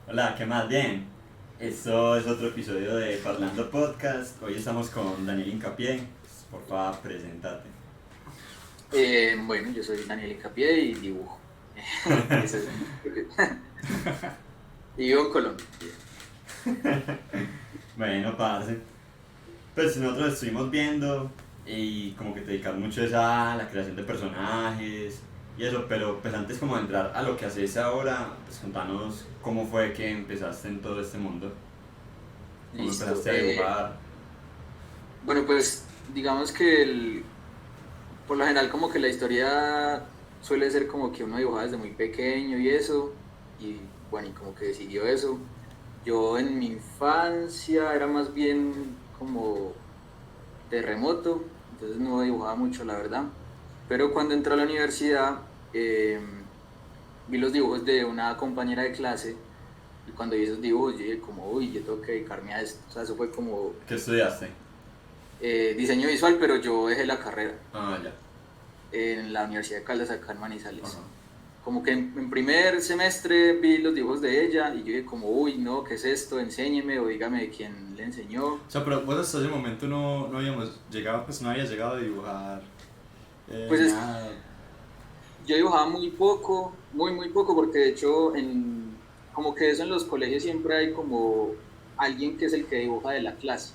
Hola, ¿qué más? Bien. Esto es otro episodio de Parlando Podcast. Hoy estamos con Daniel Incapié. Por favor, preséntate. Bueno, yo soy Daniel Incapié y dibujo. Ese es y vivo en Colombia. Bueno, parce. Pues nosotros estuvimos viendo y como que te dedicas mucho es a la creación de personajes y eso, pero pues antes como de entrar a lo que haces ahora, pues contanos cómo fue que empezaste en todo este mundo. ¿Cómo Listo. empezaste a dibujar? Bueno, pues digamos que por lo general como que la historia suele ser como que uno dibujaba desde muy pequeño y eso, y bueno, y como que siguió eso. Yo en mi infancia era más bien como terremoto, entonces no dibujaba mucho, la verdad. Pero cuando entré a la universidad, vi los dibujos de una compañera de clase y cuando vi esos dibujos yo dije como, uy, yo tengo que dedicarme a esto. O sea, eso fue como ¿Qué estudiaste? diseño visual, pero yo dejé la carrera Ah, ya. en la Universidad de Caldas, acá en Ajá. Manizales. Como que en primer semestre vi los dibujos de ella y yo dije como, uy, no, ¿qué es esto? Enséñeme o dígame de quién le enseñó. O sea, pero vos hasta ese momento no habíamos llegado, pues no habías llegado a dibujar Pues es, nada. yo dibujaba muy poco, muy poco, porque de hecho como que eso en los colegios siempre hay como alguien que es el que dibuja de la clase.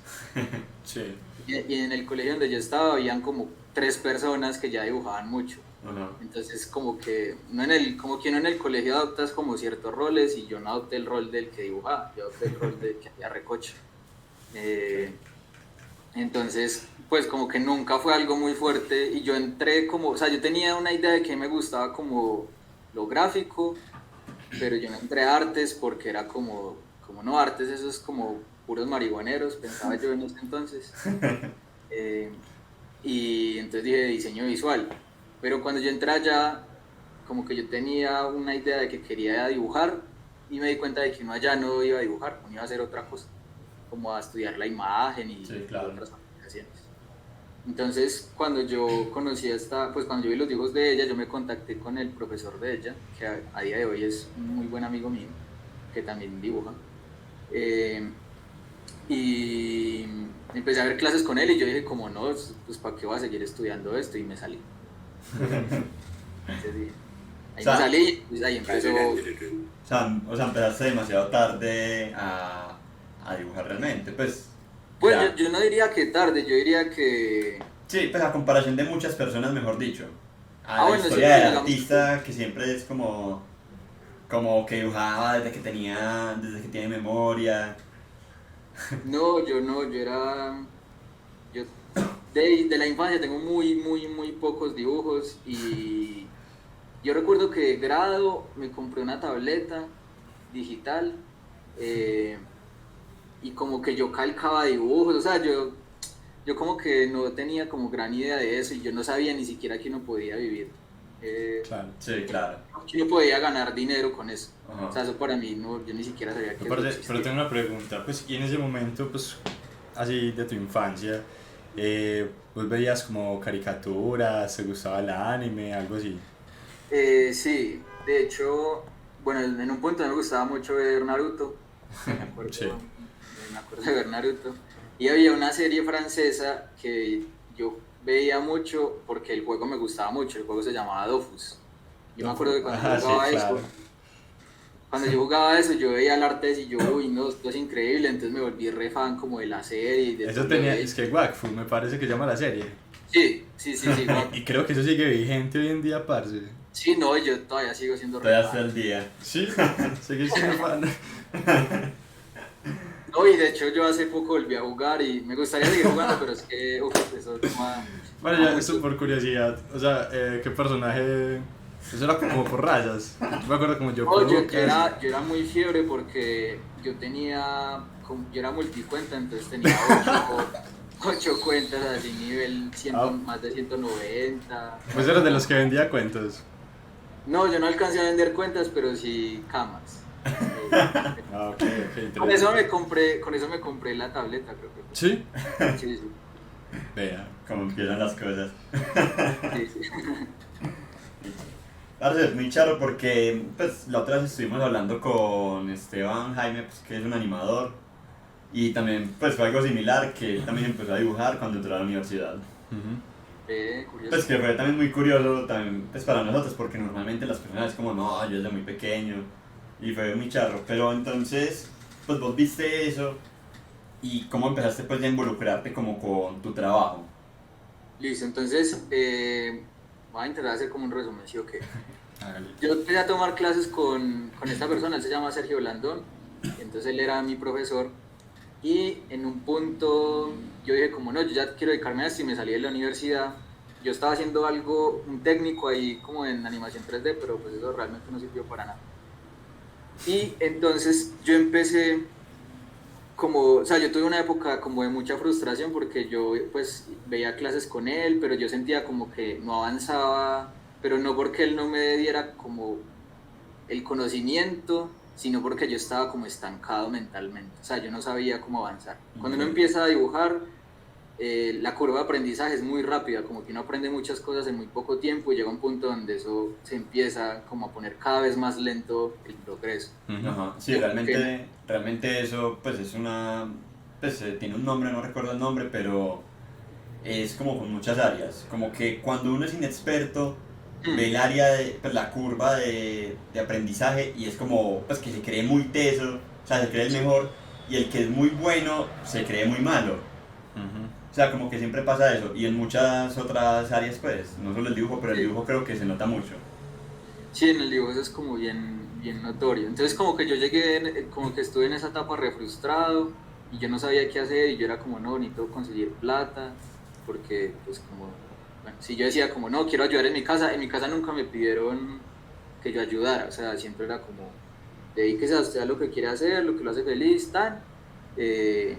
Sí. Y en el colegio donde yo estaba habían como tres personas que ya dibujaban mucho. Ajá. Entonces como que como que uno en el colegio adoptas como ciertos roles y yo no adopté el rol del que dibujaba, yo adopté el rol del que hacía recoche. Eh, entonces pues como que nunca fue algo muy fuerte y yo entré como, o sea, yo tenía una idea de que me gustaba como lo gráfico, pero yo no entré a artes porque era como no, artes eso es como puros marihuaneros, pensaba yo en ese entonces. Eh, y entonces dije diseño visual. Pero cuando yo entré allá, como que yo tenía una idea de que quería dibujar y me di cuenta de que uno allá no iba a dibujar, uno iba a hacer otra cosa, como a estudiar la imagen Sí, y claro. otras aplicaciones. Entonces, cuando yo conocí pues cuando yo vi los dibujos de ella, yo me contacté con el profesor de ella, que a día de hoy es un muy buen amigo mío, que también dibuja. Eh, y empecé a ver clases con él y yo dije, como no, pues ¿para qué voy a seguir estudiando esto? Y me salí. Entonces dije, O ahí me sea, salí y pues ahí empezó. o sea, empezaste demasiado tarde a dibujar realmente, pues Pues ya. yo no diría que tarde, yo diría que... Sí, pues a comparación de muchas personas, mejor dicho. A Ah, la bueno, sí, historia pues del digamos que... artista que siempre es como que dibujaba desde que tiene memoria. No, yo no, yo era... Yo de la infancia tengo muy pocos dibujos y yo recuerdo que de grado me compré una tableta digital eh, y como que yo calcaba dibujos, o sea, yo como que no tenía como gran idea de eso y yo no sabía ni siquiera que uno podía vivir, Claro. Sí, claro. que uno podía ganar dinero con eso. O Ajá. sea, eso para mí no, yo ni siquiera sabía que eso Aparte, pero existía. tengo una pregunta, pues, y en ese momento, pues, así de tu infancia, vos veías como caricaturas, te gustaba el anime, algo así. Sí, de hecho, bueno, en un punto me gustaba mucho ver Naruto, Sí. me acuerdo de ver Naruto, y había una serie francesa que yo veía mucho porque el juego me gustaba mucho, el juego se llamaba Dofus. Yo me acuerdo que Ajá, sí, claro. cuando yo jugaba eso, yo veía el arte y yo, uy, no, esto es increíble, entonces me volví re fan como de la serie y de todo Eso lo tenía, de es ella. que Wakfu me parece que llama la serie. Sí, Y creo que eso sigue vigente hoy en día, parce. sí, no, yo todavía sigo siendo re Todavía hasta fan. el día. Sí, seguir siendo fan. No, y de hecho yo hace poco volví a jugar y me gustaría seguir jugando, pero es que eso Bueno, toma ya, esto mucho. por curiosidad. O sea, ¿qué personaje? Eso era como por rayas. Yo me acuerdo como yo No, Joker. yo era muy fiebre porque yo era multicuenta, entonces tenía ocho cuentas así nivel 100, Ah, más de 190. pues eras de los que vendía cuentos. No, yo no alcancé a vender cuentas, pero sí camas. Ah, ok, ok, interesante. Con eso me compré la tableta, creo que fue. ¿Sí? Sí. Vea. Como empiezan las cosas. Sí. Parce, es muy charro porque pues, la otra vez estuvimos hablando con Esteban Jaime, pues, que es un animador, y también pues, fue algo similar, que él también empezó a dibujar cuando entró a la universidad. Ujú. Curioso. Pues que fue también muy curioso también pues, para nosotros, porque normalmente las personas es como, no, yo desde muy pequeño, y fue muy charro. Pero entonces, pues vos viste eso, y cómo empezaste pues ya a involucrarte como con tu trabajo. Listo, entonces voy a intentar hacer como un resumen, ¿sí o qué? Hágale. Yo empecé a tomar clases con esta persona, él se llama Sergio Blandón, entonces él era mi profesor y en un punto yo dije como no, yo ya quiero dedicarme a esto y me salí de la universidad. Yo estaba haciendo algo, un técnico ahí como en animación 3D, pero pues eso realmente no sirvió para nada. Y entonces yo empecé como, o sea, yo tuve una época como de mucha frustración porque yo pues veía clases con él, pero yo sentía como que no avanzaba, pero no porque él no me diera como el conocimiento, sino porque yo estaba como estancado mentalmente, o sea, yo no sabía cómo avanzar. Cuando uno Ok. empieza a dibujar, la curva de aprendizaje es muy rápida, como que uno aprende muchas cosas en muy poco tiempo y llega un punto donde eso se empieza como a poner cada vez más lento el progreso. Ujú. Ajá, sí, Yo como que, realmente eso pues es una, pues tiene un nombre, no recuerdo el nombre, pero es como con muchas áreas, como que cuando uno es inexperto, ve el área de, pues la curva de aprendizaje y es como, pues que se cree muy teso, o sea, se cree el sí, mejor, y el que es muy bueno se cree muy malo. Ujú. O sea, como que siempre pasa eso, y en muchas otras áreas pues, no solo el dibujo, pero el sí. dibujo creo que se nota mucho. Sí, en el dibujo eso es como bien notorio. Entonces como que yo llegué, como que estuve en esa etapa re frustrado y yo no sabía qué hacer y yo era como, no, necesito conseguir plata, porque pues como, bueno, si yo decía como, no, quiero ayudar en mi casa nunca me pidieron que yo ayudara, o sea, siempre era como, dedíquese a usted a lo que quiere hacer, lo que lo hace feliz, tal, eh,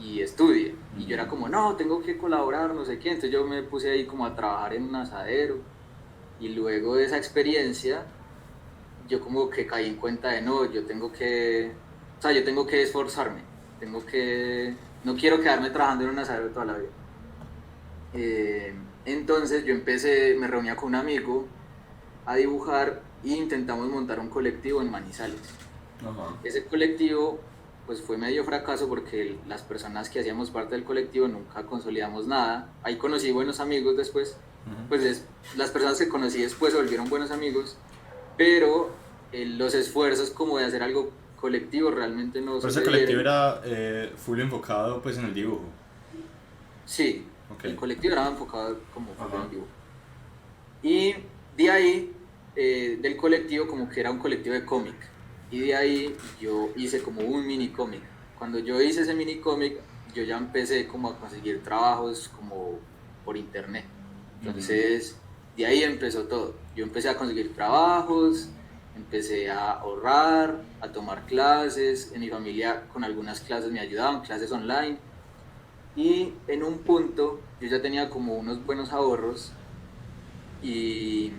y estudie. Y yo era Ujú. como, no, tengo que colaborar, no sé qué, entonces yo me puse ahí como a trabajar en un asadero y luego de esa experiencia, yo como que caí en cuenta de no, yo tengo que, o sea, yo tengo que esforzarme, no quiero quedarme trabajando en un asadero toda la vida. Eh, entonces yo empecé, me reunía con un amigo a dibujar e intentamos montar un colectivo en Manizales. Ajá. Ese colectivo pues fue medio fracaso porque las personas que hacíamos parte del colectivo nunca consolidamos nada. Ahí conocí buenos amigos después, Ujú. pues las personas que conocí después se volvieron buenos amigos, pero los esfuerzos como de hacer algo colectivo realmente no Pero ese colectivo sucedieron. era full enfocado pues en el dibujo. Sí, Ok. el colectivo era enfocado como full en Ajá. el dibujo. Y de ahí, del colectivo, como que era un colectivo de cómic. Y de ahí yo hice como un mini cómic. Cuando yo hice ese mini cómic, yo ya empecé como a conseguir trabajos como por internet. Ujú. Entonces, de ahí empezó todo. Yo empecé a conseguir trabajos, empecé a ahorrar, a tomar clases. En mi familia con algunas clases me ayudaban, clases online. Y en un punto yo ya tenía como unos buenos ahorros y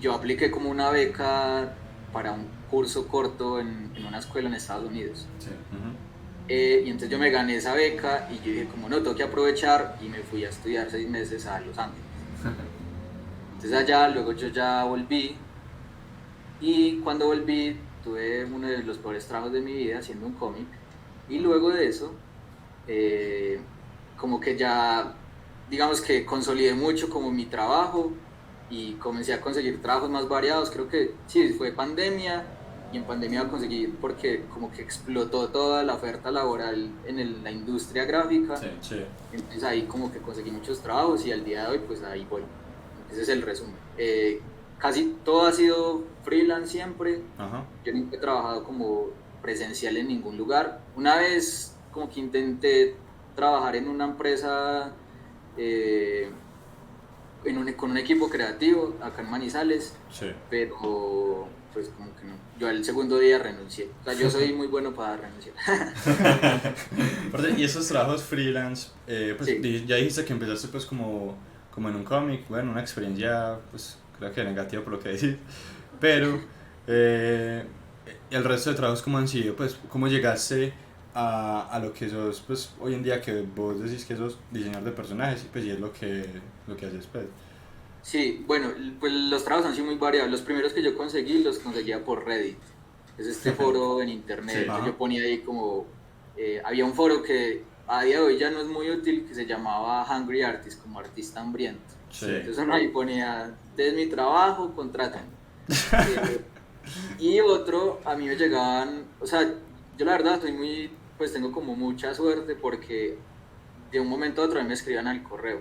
yo apliqué como una beca para un curso corto en una escuela en Estados Unidos. Sí. Ujú. Y entonces yo me gané esa beca y yo dije como no, tengo que aprovechar y me fui a estudiar 6 meses a Los Ángeles. Entonces allá luego yo ya volví y cuando volví tuve uno de los peores trabajos de mi vida haciendo un cómic y luego de eso eh, como que ya, digamos que consolidé mucho como mi trabajo y comencé a conseguir trabajos más variados. Creo que sí, fue pandemia y en pandemia conseguí porque como que explotó toda la oferta laboral en la industria Sí. gráfica. Sí. Entonces ahí como que conseguí muchos trabajos y al día de hoy pues ahí voy. Ese es el resumen. Casi todo ha sido freelance siempre. Ajá. Yo nunca he trabajado como presencial en ningún lugar. Una vez como que intenté trabajar en una empresa eh, con un equipo creativo acá en Manizales, Sí. pero pues como que no. Yo al segundo día renuncié. O sea, yo soy muy bueno para renunciar. Aparte, y esos trabajos freelance, pues Sí, ya dijiste que empezaste pues como en un cómic, bueno, una experiencia pues creo que negativa por lo que decís, pero eh, el resto de trabajos cómo han sido, pues cómo llegaste a lo que sos pues hoy en día que vos decís que sos diseñador de personajes y pues y es lo que haces pues. Sí, bueno, pues los trabajos han sido muy variados. Los primeros que yo conseguí los conseguía por Reddit. Es este foro en internet. Sí. Entonces Ajá. yo ponía ahí como... había un foro que a día de hoy ya no es muy útil, que se llamaba Hungry Artist, como artista hambriento. Sí. Entonces uno ahí ponía, este es mi trabajo, contrátenme. Eh, y otro, a mí me llegaban, o sea, yo la verdad estoy muy, pues tengo como mucha suerte porque de un momento a otro a mí me escribían al correo.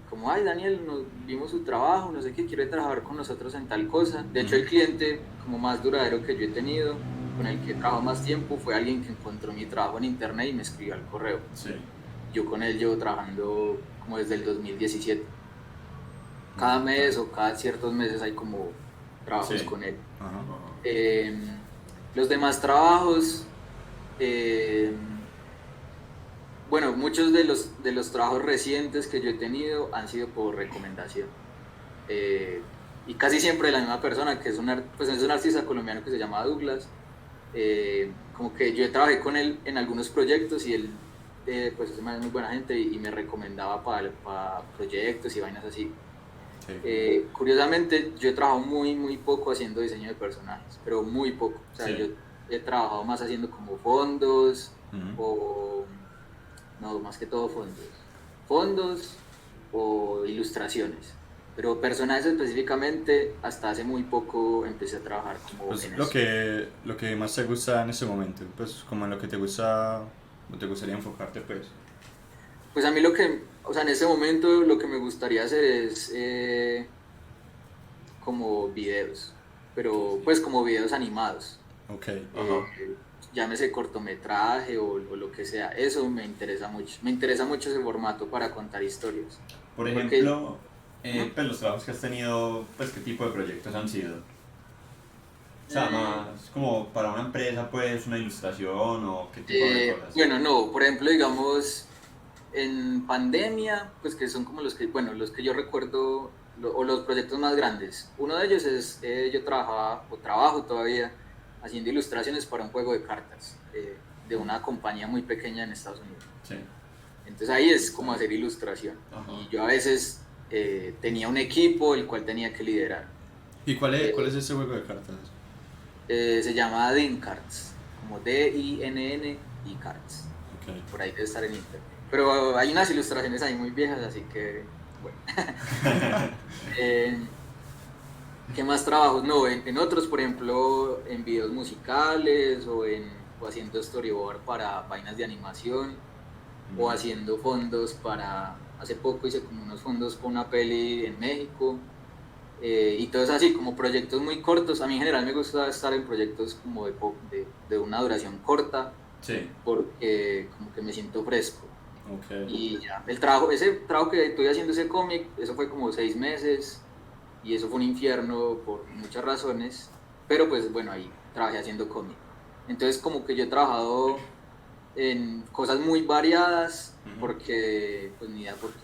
Como, ay Daniel, nos vimos su trabajo, no sé qué, quiere trabajar con nosotros en tal cosa. De hecho, el cliente como más duradero que yo he tenido, con el que he trabajado más tiempo, fue alguien que encontró mi trabajo en internet y me escribió al correo. Sí. Yo con él llevo trabajando como desde el 2017. Cada mes o cada ciertos meses hay como trabajos Sí. con él. Ajá. Eh, los demás trabajos, eh, bueno, muchos de los trabajos recientes que yo he tenido han sido por recomendación. Eh, y casi siempre de la misma persona, que es pues es un artista colombiano que se llama Douglas. Como que yo trabajé con él en algunos proyectos y él, pues es muy buena gente y me recomendaba para proyectos y vainas así. Sí. Curiosamente, yo he trabajado muy poco haciendo diseño de personajes, pero muy poco. O sea, Sí. yo he trabajado más haciendo como fondos Ujú. o... No, más que todo fondos. Fondos o ilustraciones. Pero personajes específicamente, hasta hace muy poco empecé a trabajar como Pues en lo eso. lo que más te gusta en ese momento, pues como en lo que te gusta, te gustaría enfocarte, pues. Pues a mí lo que, o sea, en ese momento lo que me gustaría hacer es como videos, pero pues como videos animados. Ok. Ajá. Llámese cortometraje o lo que sea, eso me interesa mucho. Me interesa mucho ese formato para contar historias. Por Porque, ejemplo, ¿no? pues los trabajos que has tenido, pues qué tipo de proyectos han sido. O sea, Mm, más como para una empresa, pues una ilustración o qué tipo de cosas. bueno, no, por ejemplo, digamos, en pandemia, pues que son como los que, bueno, los que yo recuerdo, o los proyectos más grandes. Uno de ellos es, yo trabajaba, o trabajo todavía, haciendo ilustraciones para un juego de cartas de una compañía muy pequeña en Estados Unidos. Sí. Entonces ahí es como hacer ilustración. Ajá. Y yo a veces tenía un equipo el cual tenía que liderar. ¿Y cuál es Eh, ese juego de cartas? Se llama Din Cards, como Dinn y Cards. Ok. Por ahí debe estar en internet. Pero hay unas ilustraciones ahí muy viejas, así que, bueno. Eh, ¿Qué más trabajos? No, en otros, por ejemplo, en videos musicales o haciendo storyboard para vainas de animación o haciendo fondos para... Hace poco hice como unos fondos para una peli en México y todo es así, como proyectos muy cortos. A mí en general me gusta estar en proyectos como de una duración corta Sí. porque como que me siento fresco. Ok. Y ya, el trabajo, ese trabajo que estoy haciendo ese cómic, eso fue como 6 meses y eso fue un infierno por muchas razones, pero pues bueno, ahí trabajé haciendo cómic. Entonces como que yo he trabajado en cosas muy variadas Ujú. porque, pues ni idea, porque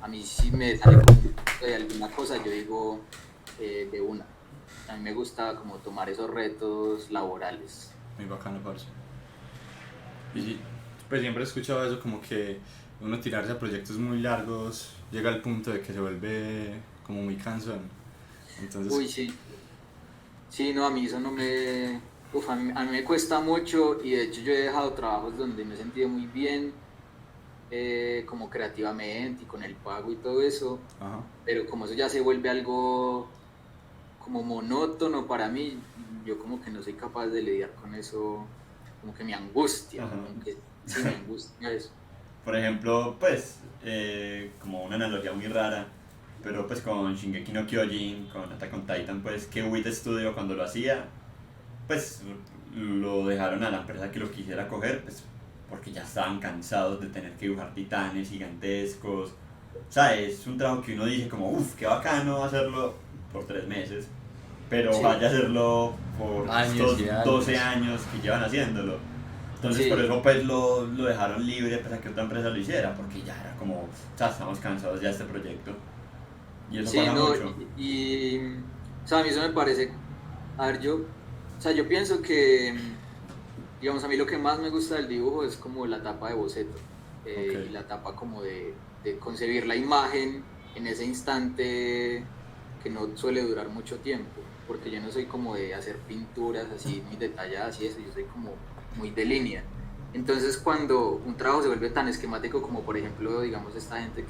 a mí si me sale como alguna cosa, yo digo de una. A mí me gusta como tomar esos retos laborales. Muy bacano, parce. Y sí, pues siempre he escuchado eso como que uno tirarse a proyectos muy largos llega al punto de que se vuelve como muy cansón. Entonces, Uy, sí. Sí, no, a mí eso no me... Uf, a mí me cuesta mucho y de hecho yo he dejado trabajos donde me he sentido muy bien, como creativamente y con el pago y todo eso, ajá. pero como eso ya se vuelve algo como monótono para mí, yo como que no soy capaz de lidiar con eso, como que me angustia, Ajá. como que sí me angustia eso. Por ejemplo, pues, como una analogía muy rara, pero pues con Shingeki no Kyojin, con Attack on Titan, pues que Wit Studio cuando lo hacía, pues lo dejaron a la empresa que lo quisiera coger, pues porque ya estaban cansados de tener que dibujar titanes gigantescos. O sea, es un trabajo que uno dice como, uff, qué bacano hacerlo por 3 meses, pero Sí, vaya a hacerlo por Años estos y 12 años. años que llevan haciéndolo. Entonces por sí, eso pues lo dejaron libre para que otra empresa lo hiciera, porque ya era como, o sea, estamos cansados ya de este proyecto. Y eso sí, pasa no, mucho. o sea, a mí eso me parece, a ver, yo, o sea, yo pienso que digamos, a mí lo que más me gusta del dibujo es como la etapa de boceto Ok. y la etapa como de concebir la imagen en ese instante que no suele durar mucho tiempo, porque yo no soy como de hacer pinturas así muy detalladas y eso, yo soy como muy de línea. Entonces cuando un trabajo se vuelve tan esquemático como por ejemplo, digamos, esta gente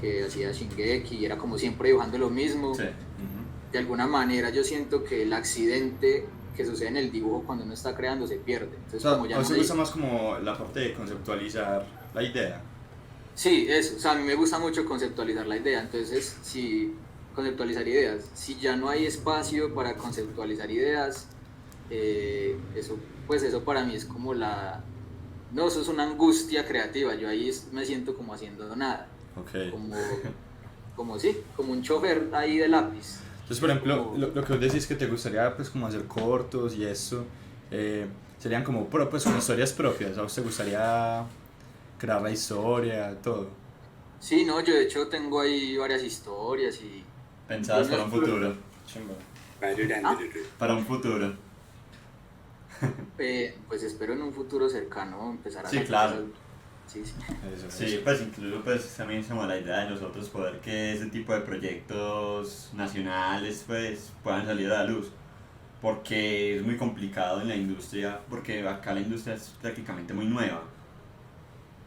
que hacía Shingeki y era como siempre dibujando lo mismo, Sí. de alguna manera yo siento que el accidente que sucede en el dibujo cuando uno está creando se pierde. O Entonces, sea, como ya ¿a no usted hay... gusta más como la parte de conceptualizar la idea? Sí, eso, o sea, a mí me gusta mucho conceptualizar la idea, entonces, si conceptualizar ideas, si ya no hay espacio para conceptualizar ideas, eso, pues eso para mí es como no, eso es una angustia creativa, yo ahí me siento como haciendo nada, Ok. como sí, como un chofer ahí de lápiz. Entonces, por ejemplo, Como, lo que vos decís que te gustaría pues como hacer cortos y eso, serían como pues, con historias propias. ¿A vos te gustaría crear la historia, todo? sí, no, yo de hecho tengo ahí varias historias y Pensadas para un futuro. Chimba. ah, Para un futuro. pues espero en un futuro cercano empezar a Sí, sacar claro. esas... Sí, sí. Eso, Sí, eso. pues incluso pues también es como la idea de nosotros poder que ese tipo de proyectos nacionales pues puedan salir a la luz. Porque es muy complicado en la industria, porque acá la industria es prácticamente muy nueva.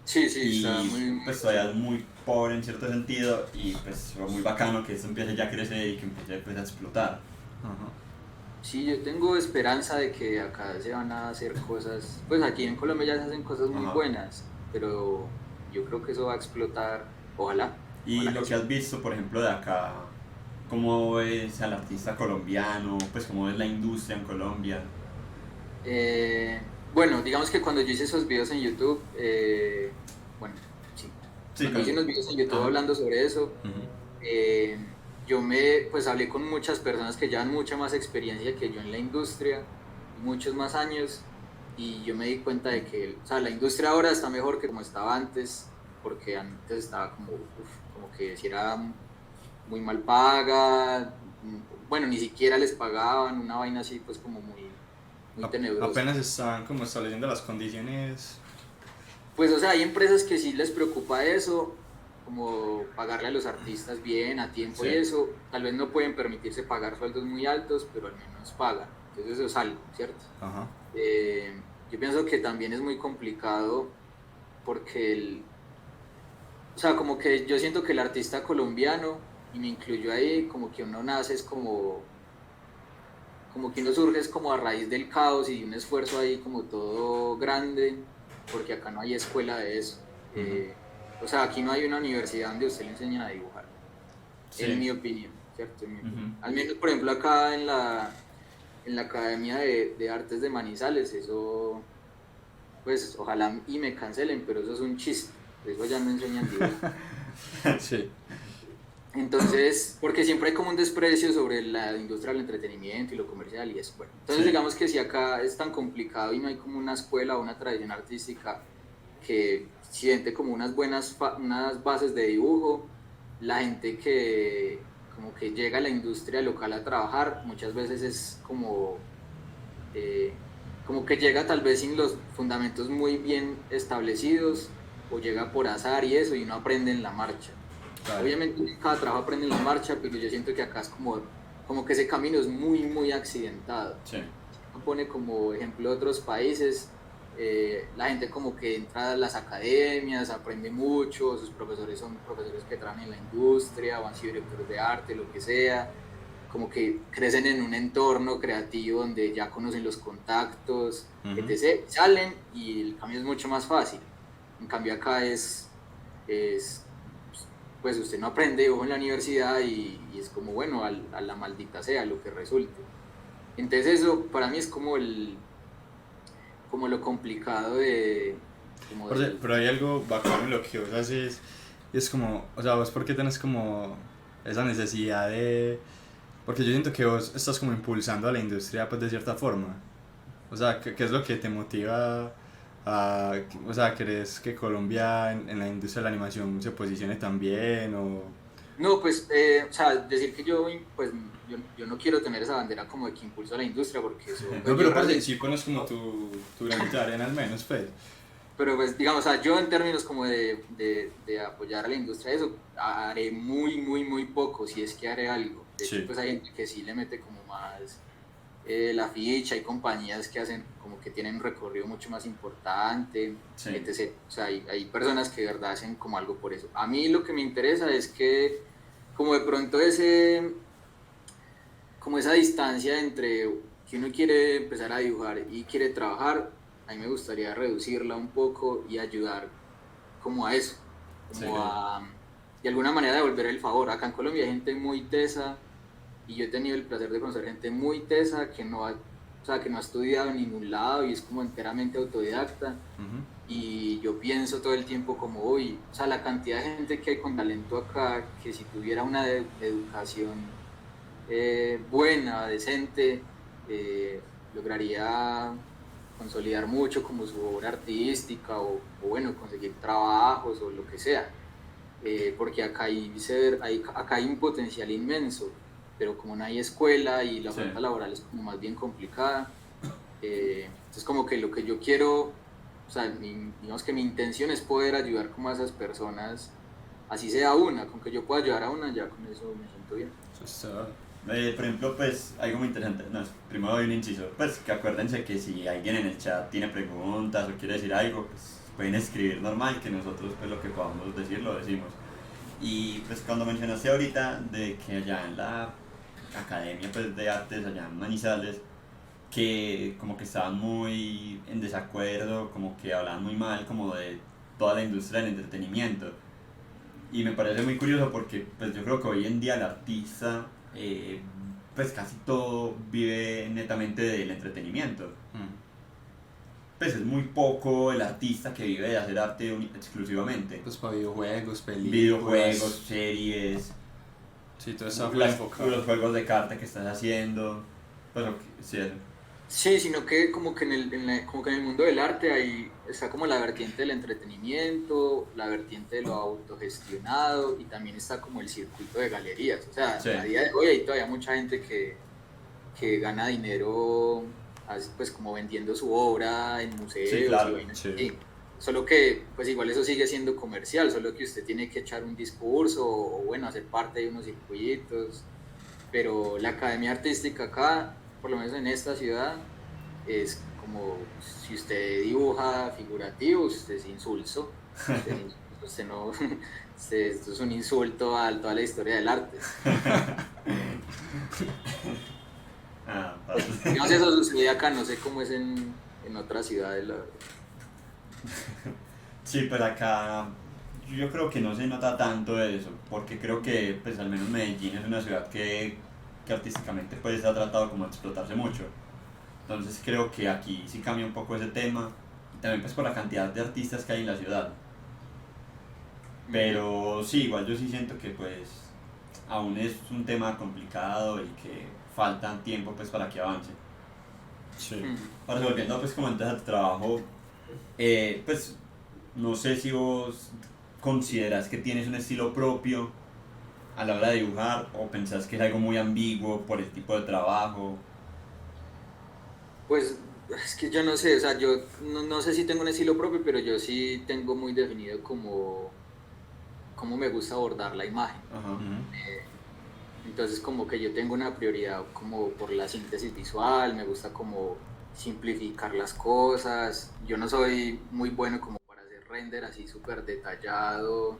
Sí, sí, está Y muy... pues todavía es muy pobre en cierto sentido y pues fue muy bacano que esto empiece ya a crecer y que empiece pues a explotar. Ajá. Sí, yo tengo esperanza de que acá se van a hacer cosas, pues aquí en Colombia ya se hacen cosas muy Ajá. buenas, pero yo creo que eso va a explotar, ojalá, Y ojalá lo que que sí. has visto, por ejemplo, de acá, cómo es al artista colombiano, pues cómo es la industria en Colombia. Bueno, digamos que cuando yo hice esos videos en YouTube, bueno, sí, Sí, cuando hice unos videos en YouTube Ajá. hablando sobre eso, Ujú. eh, pues hablé con muchas personas que llevan mucha más experiencia que yo en la industria, muchos más años, y yo me di cuenta de que, o sea, la industria ahora está mejor que como estaba antes, porque antes estaba como, como que si era muy mal paga, bueno, ni siquiera les pagaban, una vaina así, pues como muy tenebrosa. Apenas están como estableciendo las condiciones. Pues, o sea, hay empresas que sí les preocupa eso, como pagarle a los artistas bien, a tiempo Sí. y eso. Tal vez no pueden permitirse pagar sueldos muy altos, pero al menos pagan. Entonces eso es algo, ¿cierto? Ajá. Yo pienso que también es muy complicado porque o sea, como que yo siento que el artista colombiano, y me incluyo ahí, como que uno nace es como que uno surge es como a raíz del caos y de un esfuerzo ahí como todo grande, porque acá no hay escuela de eso. Ujú. O sea, aquí no hay una universidad donde usted le enseñan a dibujar, en Sí. mi opinión, ¿cierto? En mi opinión. Ujú. Al menos, por ejemplo, acá en la Academia de Artes de Manizales, eso, pues ojalá y me cancelen, pero eso es un chiste, eso ya no enseñan dibujo. Sí. Entonces, porque siempre hay como un desprecio sobre la industria del entretenimiento y lo comercial y eso. Bueno, entonces Sí. digamos que si acá es tan complicado y no hay como una escuela o una tradición artística que siente como unas bases de dibujo, la gente que como que llega a la industria local a trabajar muchas veces es eh, como que llega tal vez sin los fundamentos muy bien establecidos o llega por azar y eso y no aprende en la marcha. Claro. Obviamente cada trabajo aprende en la marcha, pero yo siento que acá es como que ese camino es muy, muy accidentado. Sí. Uno pone como ejemplo otros países, la gente como que entra a las academias, aprende mucho, sus profesores son profesores que trabajan en la industria o han sido directores de arte, lo que sea, como que crecen en un entorno creativo donde ya conocen los contactos, Ujú. etc. Salen y el cambio es mucho más fácil. En cambio acá es pues usted no aprende dibujo en la universidad y es como, bueno, a la maldita sea lo que resulte. Entonces eso para mí es como lo complicado como Pero hay algo bacano en lo que vos haces. Y es como, o sea, vos por qué tenés como esa necesidad de... Porque yo siento que vos estás como impulsando a la industria pues de cierta forma. O sea, ¿qué es lo que te motiva a... O sea, ¿crees que Colombia en la industria de la animación se posicione tan bien o...? No, pues, o sea, decir que pues, yo no quiero tener esa bandera como de que impulso a la industria, porque eso, No, pues yo pero parce, realmente, sí pones como tu granito de arena al menos, pues. pero pues, digamos, o sea, yo en términos como de apoyar a la industria, eso, haré muy, muy, muy poco, si es que haré algo. De hecho, Sí. pues hay gente que sí le mete como más la ficha, hay compañías que hacen como que tienen un recorrido mucho más importante, Sí, etc. O sea, hay personas que de verdad hacen como algo por eso. A mí lo que me interesa es que como de pronto como esa distancia entre que uno quiere empezar a dibujar y quiere trabajar, a mí me gustaría reducirla un poco y ayudar como a eso, sí, como a de alguna manera devolver el favor. Acá en Colombia hay gente muy tesa y yo he tenido el placer de conocer gente muy tesa que no ha, o sea, que no ha estudiado en ningún lado y es como enteramente autodidacta. Ujú. Y yo pienso todo el tiempo como, uy, o sea, la cantidad de gente que hay con talento acá, que si tuviera una educación buena, decente, lograría consolidar mucho como su obra artística o bueno, conseguir trabajos o lo que sea. Porque acá hay un potencial inmenso, pero como no hay escuela y la sí. oferta laboral es como más bien complicada, entonces como que lo que yo quiero, o sea, digamos que mi intención es poder ayudar como a esas personas, así sea una, con que yo pueda ayudar a una, ya con eso me siento bien. Eso está. Por ejemplo, pues algo muy interesante, no, primero doy un inciso, pues que acuérdense que si alguien en el chat tiene preguntas o quiere decir algo, pues pueden escribir normal, que nosotros pues lo que podamos decir lo decimos. Y pues cuando mencionaste ahorita de que allá en la Academia pues, de Artes, allá en Manizales, que como que estaban muy en desacuerdo, como que hablaban muy mal como de toda la industria del entretenimiento. Y me parece muy curioso porque pues yo creo que hoy en día el artista pues casi todo vive netamente del entretenimiento. Mm. Pues es muy poco el artista que vive de hacer arte exclusivamente. Pues para videojuegos, películas. Videojuegos, series, Sí, todo está full enfocado. los juegos de carta que estás haciendo. Pues sí, eso. Sí, sino que como que como que en el mundo del arte ahí está como la vertiente del entretenimiento, la vertiente de lo autogestionado y también está como el circuito de galerías. O sea, Sí, a día de hoy hay todavía mucha gente que gana dinero pues como vendiendo su obra en museos sí, y claro. vainas Sí. así. Solo que pues igual eso sigue siendo comercial, solo que usted tiene que echar un discurso o bueno, hacer parte de unos circuitos. Pero la academia artística acá, por lo menos en esta ciudad, es como si usted dibuja figurativo, usted es insulso, usted no, esto es un insulto a toda la historia del arte. Ah, No sé, eso sucede acá, no sé cómo es en otras ciudades, la verdad. sí, pero acá yo creo que no se nota tanto eso, porque creo que pues al menos Medellín es una ciudad que artísticamente pues ha tratado como de explotarse mucho. Entonces creo que aquí sí cambia un poco ese tema, y también pues por la cantidad de artistas que hay en la ciudad. Pero sí, igual yo sí siento que pues aún es un tema complicado y que falta tiempo pues para que avance. Sí. Ahora volviendo pues como entonces a tu trabajo, pues no sé si vos consideras que tienes un estilo propio a la hora de dibujar o pensás que es algo muy ambiguo por el tipo de trabajo. Pues es que yo no sé, o sea, yo no sé si tengo un estilo propio, pero yo sí tengo muy definido cómo me gusta abordar la imagen. Ajá. Ujú. Entonces como que yo tengo una prioridad como por la síntesis visual, me gusta como simplificar las cosas. Yo no soy muy bueno como para hacer render así súper detallado,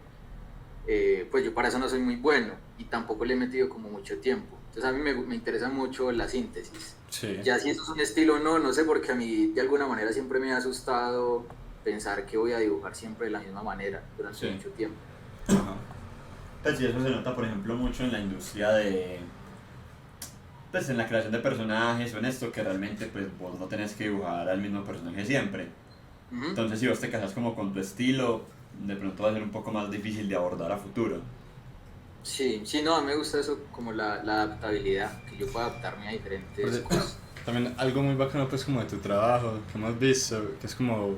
pues yo para eso no soy muy bueno y tampoco le he metido como mucho tiempo. Entonces a mí me interesa mucho la síntesis. Sí. Ya si eso es un estilo o no, no sé, porque a mí de alguna manera siempre me ha asustado pensar que voy a dibujar siempre de la misma manera durante Sí. mucho tiempo. Ajá. Pues sí, eso se nota por ejemplo mucho en la industria de... Pues en la creación de personajes o en esto que realmente pues vos no tenés que dibujar al mismo personaje siempre. Ujú. Entonces si vos te casas como con tu estilo, de pronto va a ser un poco más difícil de abordar a futuro. Sí, sí, no, a mí me gusta eso como la adaptabilidad, que yo pueda adaptarme a diferentes Porque cosas. también algo muy bacano pues como de tu trabajo que hemos visto, que es como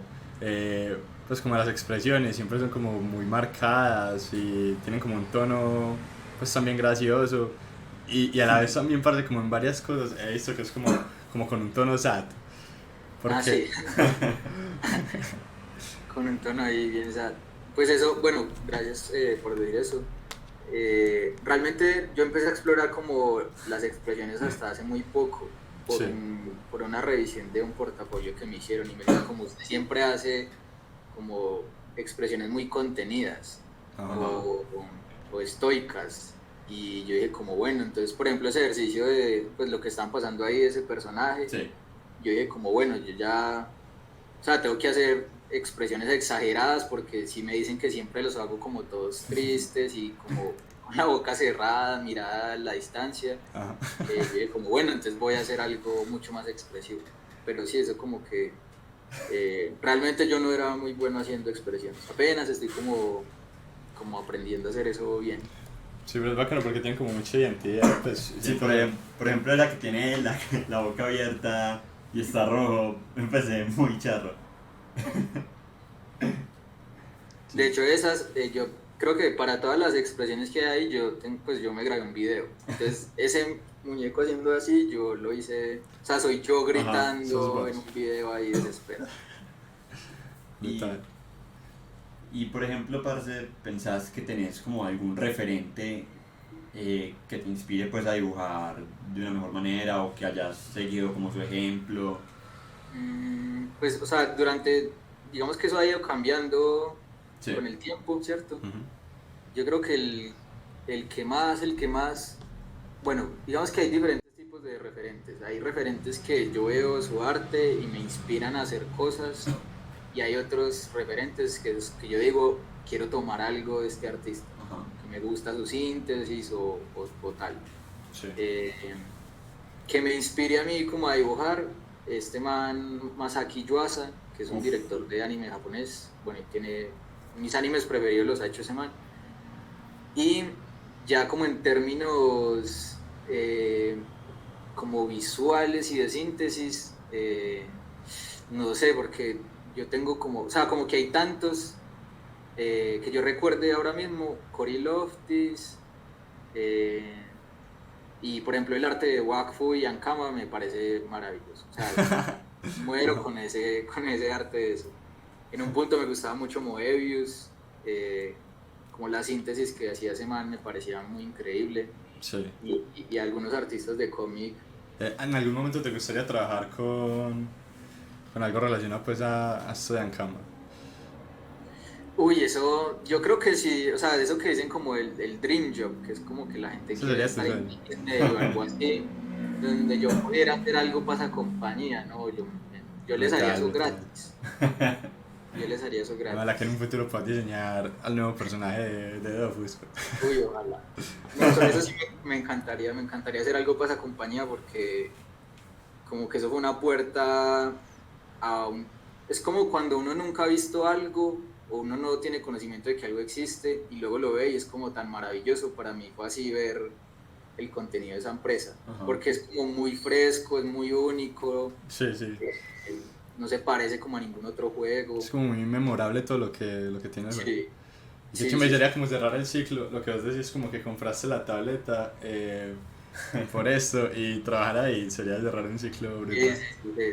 pues como las expresiones siempre son como muy marcadas y tienen como un tono pues también gracioso y a la vez también parte como en varias cosas he visto que es como con un tono sad. Ah, sí, Porque con un tono ahí bien sad. Pues eso, bueno, gracias por decir eso. Realmente yo empecé a explorar como las expresiones hasta hace muy poco, Sí. por una revisión de un portafolio que me hicieron y me dijeron como usted siempre hace como expresiones muy contenidas Ajá. o estoicas. Y yo dije como bueno, entonces por ejemplo ese ejercicio de pues lo que están pasando ahí de ese personaje, Sí. yo dije como bueno, yo ya, o sea, tengo que hacer expresiones exageradas porque si me dicen que siempre los hago como todos tristes y como con la boca cerrada, mirada a la distancia, Ajá. yo dije como bueno, entonces voy a hacer algo mucho más expresivo. Pero sí, eso como que realmente yo no era muy bueno haciendo expresiones, apenas estoy como aprendiendo a hacer eso bien. Sí, pero es bacano porque tienen como mucha identidad, pues. Sí, siento por ejemplo, la que tiene la boca abierta y está rojo, empecé muy charro. De hecho, esas, yo creo que para todas las expresiones que hay, pues yo me grabé un video. Entonces, ese muñeco haciendo así, yo lo hice, o sea, soy yo Ajá, sos gritando en vos. un video ahí desesperado. Y, Brutal. y por ejemplo, parce, ¿pensás que tenés como algún referente que te inspire pues a dibujar de una mejor manera o que hayas seguido como su ejemplo? Pues, o sea, digamos que eso ha ido cambiando Sí. con el tiempo, ¿cierto? Ujú. Yo creo que el que más, bueno, digamos que hay diferentes tipos de referentes. Hay referentes que yo veo su arte y me inspiran a hacer cosas, y hay otros referentes que yo digo, quiero tomar algo de este artista, Ajá. que me gusta su síntesis o tal. Sí. Eh, que me inspire a mí como a dibujar, este man Masaki Yuasa, que es un Uf. director de anime japonés, bueno, y tiene mis animes preferidos los ha hecho ese man. Y ya como en términos como visuales y de síntesis, no sé, porque yo tengo como, o sea, como que hay tantos que yo recuerde ahora mismo, Cory Loftis, eh, y por ejemplo el arte de Wakfu y Ankama me parece maravilloso. O sea, muero con ese arte de eso. En un punto me gustaba mucho Moebius, como la síntesis que hacía ese man me parecía muy increíble. Sí. Y algunos artistas de cómic. ¿En algún momento te gustaría trabajar con algo relacionado pues a esto de Ankama? Uy, eso, yo creo que sí, o sea, de eso que dicen como el dream job, que es como que la gente Eso quiere sería tu estar sueño. en medio, algo así, donde yo pudiera hacer algo para esa compañía, ¿no? Yo les haría Brutal, eso brutal. gratis, yo les haría eso Ojalá que en gratis. un futuro puedas diseñar al nuevo personaje de Dofus. Uy, ojalá. No, eso sí me encantaría hacer algo para esa compañía porque como que eso fue una puerta a un... Es como cuando uno nunca ha visto algo o uno no tiene conocimiento de que algo existe y luego lo ve y es como tan maravilloso. Para mí fue así ver el contenido de esa empresa, Ajá. porque es como muy fresco, es muy único, Sí, sí. no se parece como a ningún otro juego. Es como muy memorable todo lo que tiene el juego. Sí, Y que sí, hecho me sí, sí. gustaría como cerrar el ciclo. Lo que vos decís como que compraste la tableta por esto y trabajar ahí sería cerrar un ciclo brutal.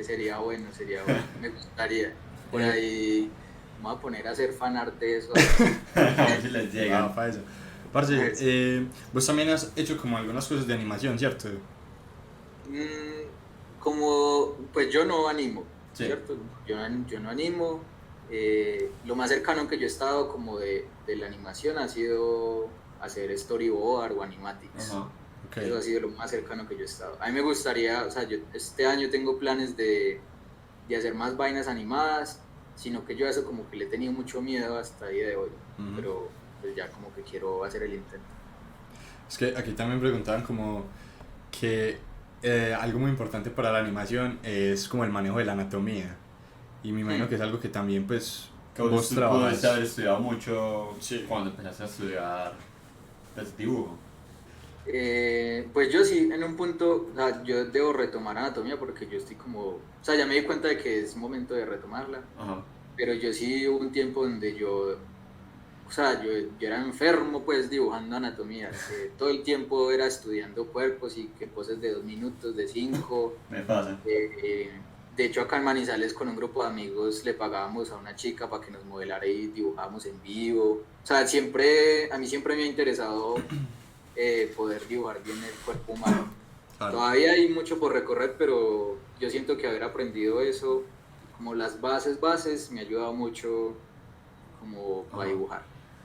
Sería bueno, sería bueno. Me gustaría. Por Eh, ahí me voy a poner a hacer fanart de eso, a ver si... A ver si les Ah, llegan. para eso. a Parce, ver si- vos también has hecho como algunas cosas de animación, ¿cierto? Como, pues yo no animo, Sí. ¿cierto? Yo no animo. Lo más cercano que yo he estado como de la animación ha sido hacer storyboard o animatics. Ajá. Ok. Eso ha sido lo más cercano que yo he estado. A mí me gustaría, o sea, yo este año tengo planes de hacer más vainas animadas, sino que yo a eso como que le he tenido mucho miedo hasta el día de hoy, Ujú. pero pues ya como que quiero hacer el intento. Es que aquí también preguntaban como que algo muy importante para la animación es como el manejo de la anatomía. Y me imagino que es algo que también pues Que vos vos trabajas. pudiste haber estudiado mucho Sí. cuando empezaste a estudiar pues, dibujo. Pues yo sí, en un punto, o sea, yo debo retomar anatomía porque yo estoy como, o sea, ya me di cuenta de que es momento de retomarla, Ajá. pero yo sí hubo un tiempo donde o sea, yo era enfermo pues dibujando anatomía, que todo el tiempo era estudiando cuerpos y que poses de 2 minutos, de 5, Me pasa. de hecho acá en Manizales con un grupo de amigos le pagábamos a una chica para que nos modelara y dibujábamos en vivo. O sea, a mí siempre me ha interesado poder dibujar bien el cuerpo humano. Claro. Todavía hay mucho por recorrer, pero yo siento que haber aprendido eso, como las bases, me ha ayudado mucho como para dibujar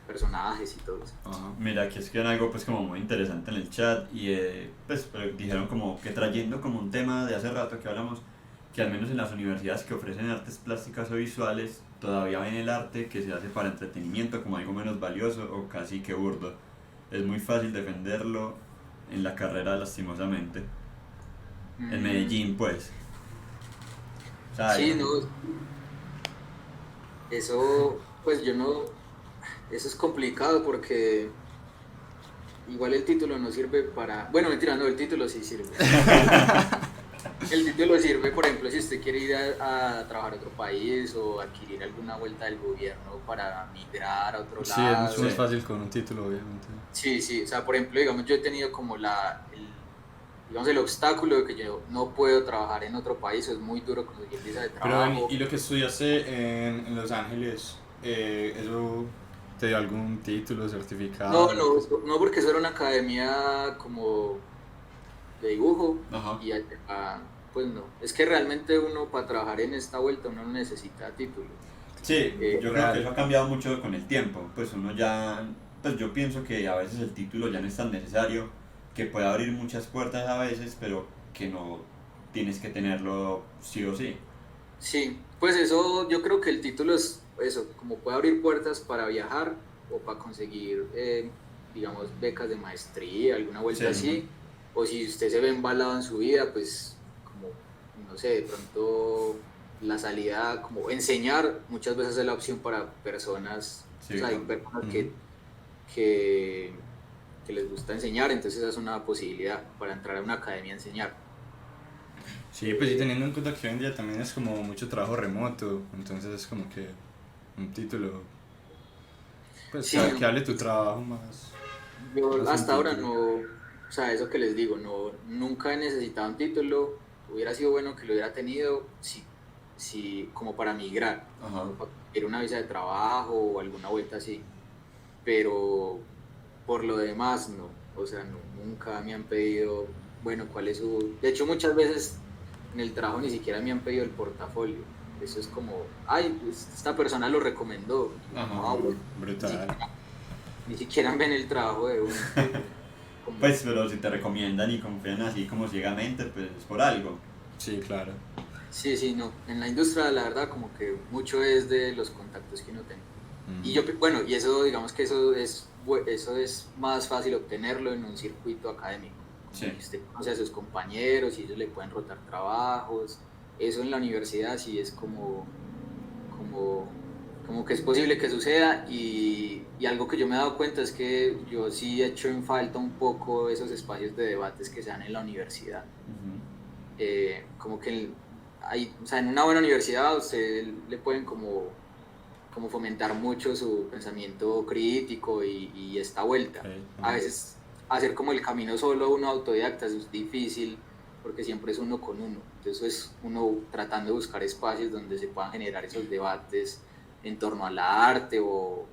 personajes y todo eso. Ajá. Mira, aquí escriben algo pues como muy interesante en el chat y pues pero dijeron como que trayendo como un tema de hace rato que hablamos, que al menos en las universidades que ofrecen artes plásticas o visuales todavía ven el arte que se hace para entretenimiento como algo menos valioso o casi que burdo. Es muy fácil defenderlo en la carrera lastimosamente. En Medellín pues. O sea, Sí, no, eso, pues yo no, eso es complicado porque igual el título no sirve para, bueno, mentira, no, el título sí sirve. El título sirve, por ejemplo, si usted quiere ir a trabajar a otro país o adquirir alguna vuelta del gobierno para migrar a otro Sí, es lado. mucho más fácil con un título, obviamente. Sí, o sea, por ejemplo, digamos, yo he tenido como digamos, el obstáculo de que yo no puedo trabajar en otro país, es muy duro conseguir visa de Pero, trabajo. ¿y lo que estudiaste en Los Ángeles, eso te dio algún título, certificado? No, porque eso era una academia como de dibujo Ajá. y pues no, es que realmente uno para trabajar en esta vuelta uno no necesita título. Sí, yo creo Real. que eso ha cambiado mucho con el tiempo. Pues uno ya, pues yo pienso que a veces el título ya no es tan necesario, que puede abrir muchas puertas a veces, pero que no tienes que tenerlo sí o sí. Sí, pues eso, yo creo que el título es eso, como puede abrir puertas para viajar o para conseguir, digamos, becas de maestría, alguna vuelta Sí. así, o si usted se ve embalado en su vida, pues como, no sé, de pronto la salida, como enseñar, muchas veces es la opción para personas, Sí, o sea, hay claro. personas Ujú. que, que les gusta enseñar, entonces esa es una posibilidad para entrar a una academia a enseñar. Sí, pues y teniendo en cuenta que hoy en día también es como mucho trabajo remoto, entonces es como que un título, pues Sí, que hable tu trabajo más, yo más que un hasta ahora título. no, o sea, eso que les digo, no, nunca he necesitado un título, hubiera sido bueno que lo hubiera tenido, si como para migrar, Ajá. como para ir una visa de trabajo o alguna vuelta así, pero por lo demás no, o sea, nunca me han pedido, bueno, cuál es su, de hecho muchas veces en el trabajo ni siquiera me han pedido el portafolio, eso es como, ay, pues esta persona lo recomendó, y yo, Ajá. "Ah, bueno", ni Brutal. siquiera ven el trabajo de uno. Como- Pues, pero si te recomiendan y confían así como ciegamente, pues es por algo. Sí, claro. Sí, no. En la industria, la verdad, como que mucho es de los contactos que uno tiene. Ujú. Y bueno, y eso, digamos que eso es más fácil obtenerlo en un circuito académico. Como Sí. que usted conoce a sus compañeros y ellos le pueden rotar trabajos. Eso en la universidad sí es como, como que es posible que suceda. Y algo que yo me he dado cuenta es que yo sí he hecho en falta un poco esos espacios de debates que se dan en la universidad. Como que o sea, en una buena universidad a usted le pueden como fomentar mucho su pensamiento crítico y esta vuelta. Ok, A ajá. veces hacer como el camino solo uno autodidacta es difícil porque siempre es uno con uno. Entonces es uno tratando de buscar espacios donde se puedan generar esos debates en torno al arte o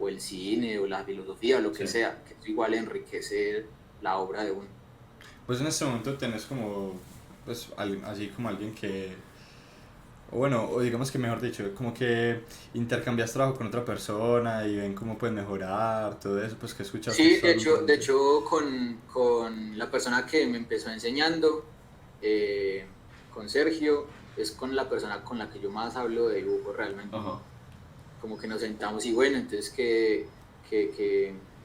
el cine o la filosofía o lo que Sí. sea, que eso igual enriquece la obra de uno. Pues en este momento tenés como, pues así como alguien que, o bueno, o digamos que mejor dicho, como que intercambias trabajo con otra persona y ven cómo puedes mejorar, todo eso, pues que escuchaste Sí, de algún hecho, de profesor. hecho con la persona que me empezó enseñando, con Sergio, es con la persona con la que yo más hablo de dibujo realmente. Ajá. Como que nos sentamos y bueno, entonces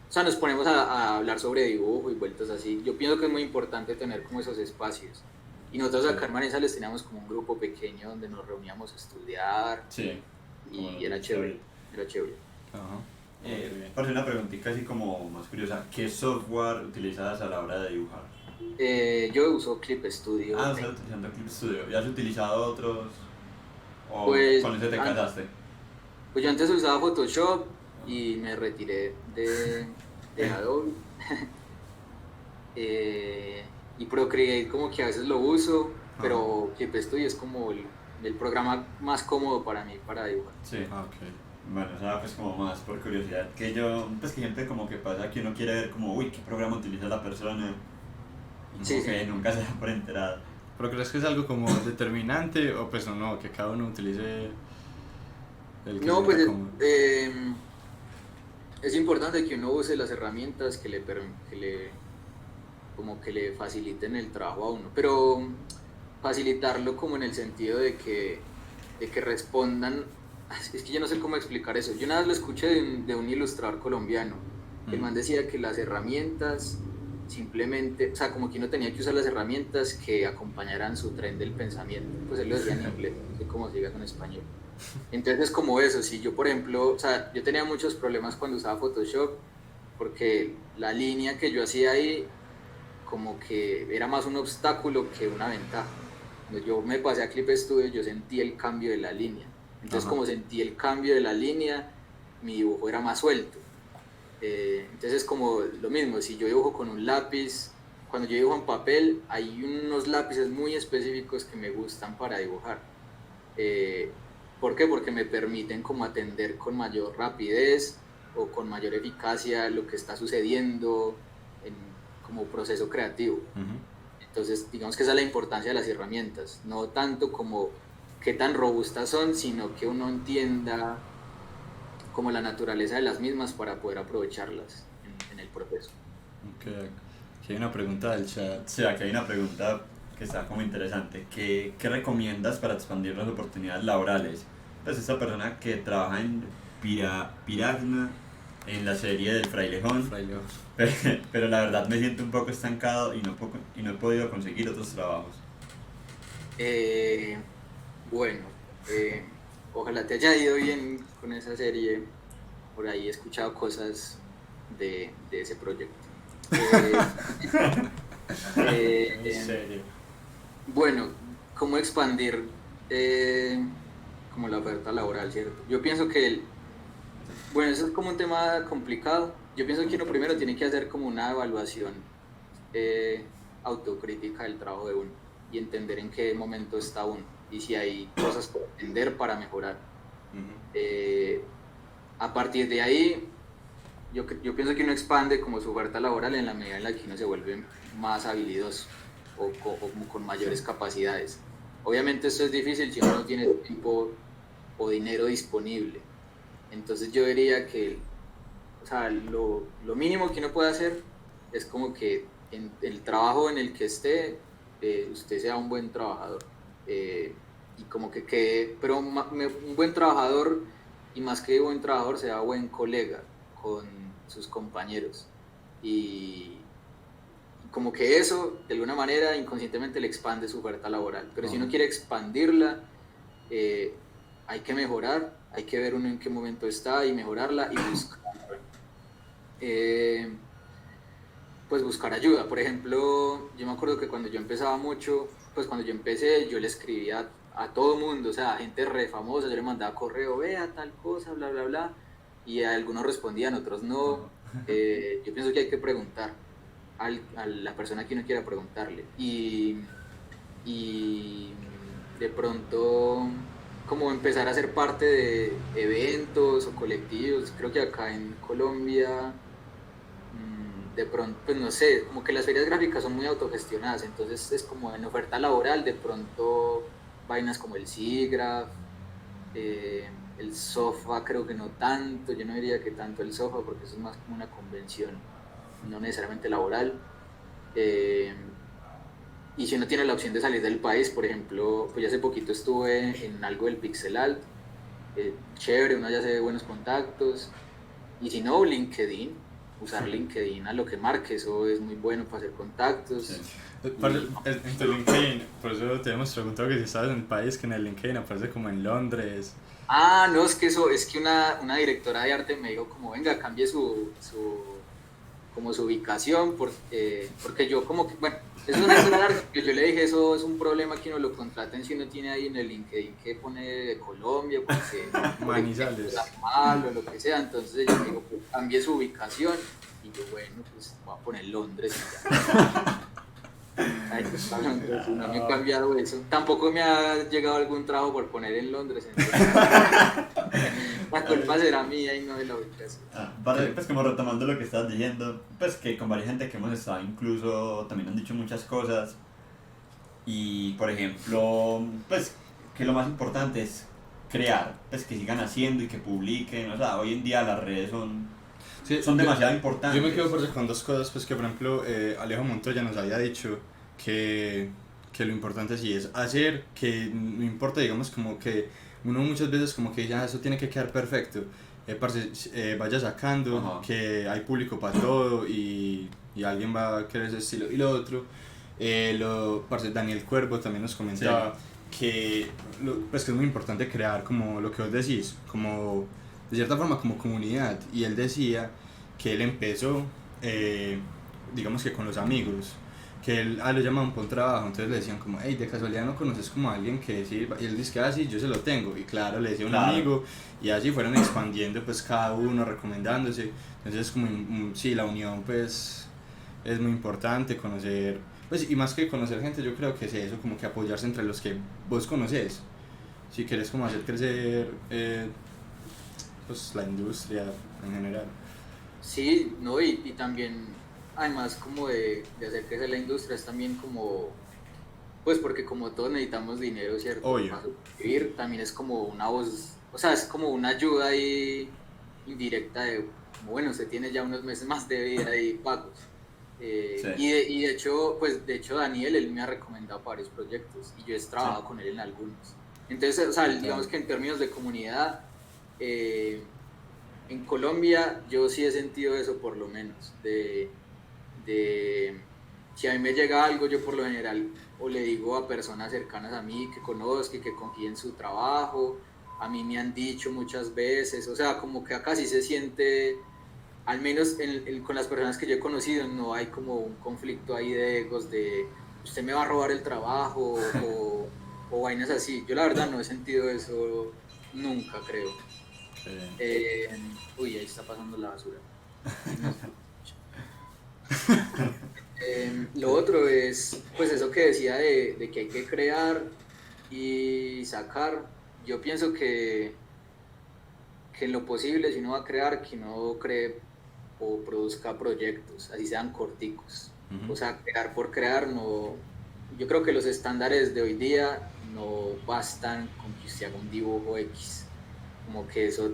o sea, nos ponemos a hablar sobre dibujo y vueltas así. Yo pienso que es muy importante tener como esos espacios. Y nosotros acá en Manizales teníamos como un grupo pequeño donde nos reuníamos a estudiar Sí. Como y nos era dijiste chévere, ahorita. era chévere. Ajá. Para una preguntita así como más curiosa, ¿qué software utilizas a la hora de dibujar? Yo uso Clip Studio Ah, Paint. estás utilizando Clip Studio. ¿Ya has utilizado otros? ¿O Pues, con ese te casaste? pues yo antes usaba Photoshop y me retiré de Adobe. Y Procreate como que a veces lo uso, Ajá. pero Clip Studio es como el programa más cómodo para mí para dibujar. Sí. Ok. Bueno, o sea, pues como más por curiosidad, que yo, pues que siempre como que pasa que uno quiere ver como, uy, qué programa utiliza la persona, y como Sí, que sí. nunca se da por enterado. ¿Pero crees que es algo como determinante o pues no, que cada uno utilice el que se No, pues sienta cómodo? es importante que uno use las herramientas como que le faciliten el trabajo a uno, pero facilitarlo como en el sentido de que respondan, es que yo no sé cómo explicar eso. Yo una vez lo escuché de un ilustrador colombiano. El man decía que las herramientas simplemente, o sea, como que uno tenía que usar las herramientas que acompañaran su tren del pensamiento. Pues él lo decía en inglés, no sé cómo se diga en español. Entonces es como eso, si yo por ejemplo, o sea, yo tenía muchos problemas cuando usaba Photoshop, porque la línea que yo hacía ahí como que era más un obstáculo que una ventaja. Cuando yo me pasé a Clip Studio, yo sentí el cambio de la línea. Entonces, Ajá. como sentí el cambio de la línea, mi dibujo era más suelto. Entonces, es como lo mismo, si yo dibujo con un lápiz, cuando yo dibujo en papel, hay unos lápices muy específicos que me gustan para dibujar. Eh, ¿Por qué? Porque me permiten como atender con mayor rapidez o con mayor eficacia lo que está sucediendo en, como proceso creativo. Ujú. Entonces, digamos que esa es la importancia de las herramientas, no tanto como qué tan robustas son, sino que uno entienda como la naturaleza de las mismas para poder aprovecharlas en el proceso. Ok. Aquí hay una pregunta del chat. Sí, aquí hay una pregunta que está como interesante. ¿Qué recomiendas para expandir las oportunidades laborales? Pues esta persona que trabaja en Piragna, en la serie del Frailejón, Fraile. pero la verdad me siento un poco estancado y no he podido conseguir otros trabajos. Eh, bueno, ojalá te haya ido bien con esa serie. Por ahí he escuchado cosas de ese proyecto. Eh, En eh, serio. bueno, ¿cómo expandir como la oferta laboral, cierto? Yo pienso que, bueno, eso es como un tema complicado. Yo pienso que uno primero tiene que hacer como una evaluación autocrítica del trabajo de uno y entender en qué momento está uno y si hay cosas por entender para mejorar. Ujú. Eh, a partir de ahí, yo pienso que uno expande como su oferta laboral en la medida en la que uno se vuelve más habilidoso o como con mayores capacidades. Obviamente esto es difícil si uno no tiene tiempo o dinero disponible. Entonces yo diría que, o sea, lo mínimo que uno puede hacer es como que en el trabajo en el que esté, usted sea un buen trabajador. Y como que quede, pero un buen trabajador y más que buen trabajador sea buen colega con sus compañeros. Y, y como que eso, de alguna manera, inconscientemente le expande su oferta laboral. Pero si uno quiere expandirla, hay que mejorar, hay que ver uno en qué momento está y mejorarla y buscar, eh, pues buscar ayuda. Por ejemplo, yo me acuerdo que cuando yo empezaba mucho, pues cuando yo empecé, yo le escribía a todo mundo, o sea, a gente re famosa, yo le mandaba correo, vea tal cosa, bla, bla, bla, y a algunos respondían, otros no. Yo pienso que hay que preguntar a la persona que uno quiera preguntarle. Y de pronto como empezar a ser parte de eventos o colectivos. Creo que acá en Colombia, de pronto, pues no sé, como que las ferias gráficas son muy autogestionadas, entonces es como en oferta laboral, de pronto vainas como el SIGGRAPH, el SOFA creo que no tanto, yo no diría que tanto el SOFA porque eso es más como una convención, no necesariamente laboral. Eh, y si uno tiene la opción de salir del país, por ejemplo, pues ya hace poquito estuve en algo del Pixel Art, chévere, uno ya hace buenos contactos. Y si no, LinkedIn, usar LinkedIn a lo que marque, eso es muy bueno para hacer Sí. contactos. Y, En tu LinkedIn, por eso te hemos preguntado que si estabas en el país, que en el LinkedIn aparece como en Londres. no, es que eso, es que una directora de arte me dijo como, venga, cambie como su ubicación, porque yo como que, bueno, eso es una historia larga, pero yo le dije, eso es un problema que uno lo contraten si uno tiene ahí en el LinkedIn que pone de Colombia, porque Manizales. mal o lo que sea, entonces ella me dijo, pues, cambie su ubicación, y yo, bueno, pues voy a poner Londres y ya. Ay, Londres, no me he cambiado eso. Tampoco me ha llegado algún trabajo por poner en Londres. Entonces, la culpa será mía y no de la ubicación. Pues como retomando lo que estabas diciendo, pues que con varias gente que hemos estado incluso también han dicho muchas cosas. Y por ejemplo, pues que lo más importante es crear, pues que sigan haciendo y que publiquen. O sea, hoy en día las redes son demasiado importantes. Yo me quedo con dos cosas, pues que por ejemplo Alejo Montoya nos había dicho que lo importante sí es hacer, que no importa, digamos, como que uno muchas veces como que ya eso tiene que quedar perfecto, vaya sacando, Ajá. que hay público para todo y alguien va a querer ese estilo. Y lo otro, Daniel Cuervo también nos comentaba que, pues que es muy importante crear como lo que vos decís, como de cierta forma como comunidad, y él decía que él empezó digamos que con los amigos, que él lo llamaban por un trabajo, entonces le decían como, hey, de casualidad no conoces como a alguien que sirva, y él dice que sí, yo se lo tengo, y claro, le decía un amigo, y así fueron expandiendo pues cada uno, recomendándose. Entonces como sí, la unión pues es muy importante, conocer, pues, y más que conocer gente, yo creo que es eso, como que apoyarse entre los que vos conoces, si quieres como hacer crecer pues la industria en general. Sí, no, y también, además como de hacer crecer la industria, es también como, pues porque como todos necesitamos dinero, ¿cierto? Obvio. Para sobrevivir, también es como una voz, o sea, es como una ayuda ahí indirecta de, como, bueno, usted tiene ya unos meses más de vida y pagos. Sí. Y de hecho, pues de hecho Daniel, él me ha recomendado varios proyectos y yo he trabajado con él en algunos. Entonces, o sea, digamos que en términos de comunidad, en Colombia yo sí he sentido eso por lo menos, de si a mí me llega algo, yo por lo general o le digo a personas cercanas a mí que conozco y que confíen en su trabajo. A mí me han dicho muchas veces, o sea, como que acá sí se siente, al menos con las personas que yo he conocido, no hay como un conflicto ahí de egos de usted me va a robar el trabajo o vainas así. Yo la verdad no he sentido eso nunca, creo. Uy, ahí está pasando la basura. Lo otro es, pues eso que decía de que hay que crear y sacar. Yo pienso que en lo posible, si uno va a crear, que uno cree o produzca proyectos, así sean corticos. O sea, crear por crear, no. Yo creo que los estándares de hoy día no bastan con que usted haga un dibujo X. Como que eso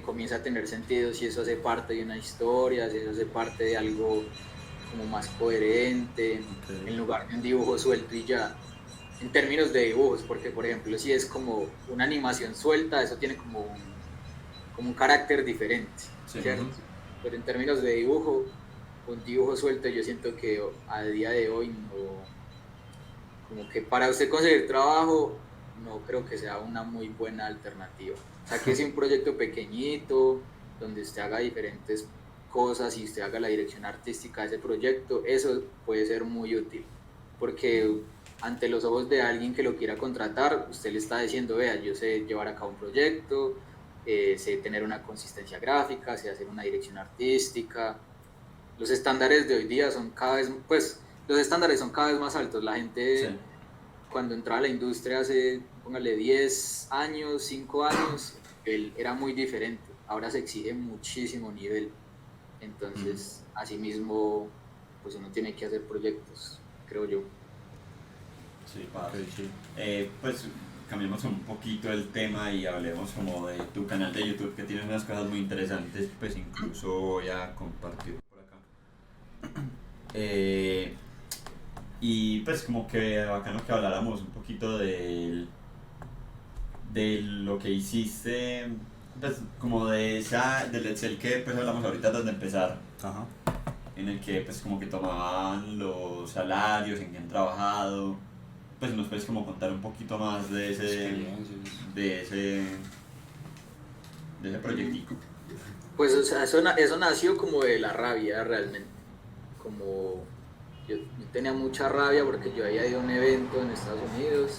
comienza a tener sentido si eso hace parte de una historia, si eso hace parte de algo como más coherente, en lugar de un dibujo suelto y ya. En términos de dibujos, porque por ejemplo si es como una animación suelta, eso tiene como un carácter diferente, ¿cierto? Pero en términos de dibujo, un dibujo suelto yo siento que a día de hoy no, como que para usted conseguir trabajo no creo que sea una muy buena alternativa. O sea, que es un proyecto pequeñito, donde usted haga diferentes cosas y usted haga la dirección artística de ese proyecto, eso puede ser muy útil, porque ante los ojos de alguien que lo quiera contratar, usted le está diciendo, vea, yo sé llevar a cabo un proyecto, sé tener una consistencia gráfica, sé hacer una dirección artística. Los estándares de hoy día son cada vez, pues, los estándares son cada vez más altos. La gente, cuando entraba a la industria hace, póngale 10 años, 5 años, era muy diferente. Ahora se exige muchísimo nivel. Entonces, así mismo, pues uno tiene que hacer proyectos, creo yo. Sí, pues cambiemos un poquito el tema y hablemos como de tu canal de YouTube, que tienes unas cosas muy interesantes, pues incluso voy a compartir por acá. Y pues como que bacano que habláramos un poquito de lo que hiciste, pues como del Excel que pues hablamos ahorita antes de empezar. Ajá. En el que pues como que tomaban los salarios, en que han trabajado. Pues nos puedes como contar un poquito más de ese proyectico. Pues o sea, eso nació como de la rabia realmente. Como yo tenía mucha rabia porque yo había ido a un evento en Estados Unidos.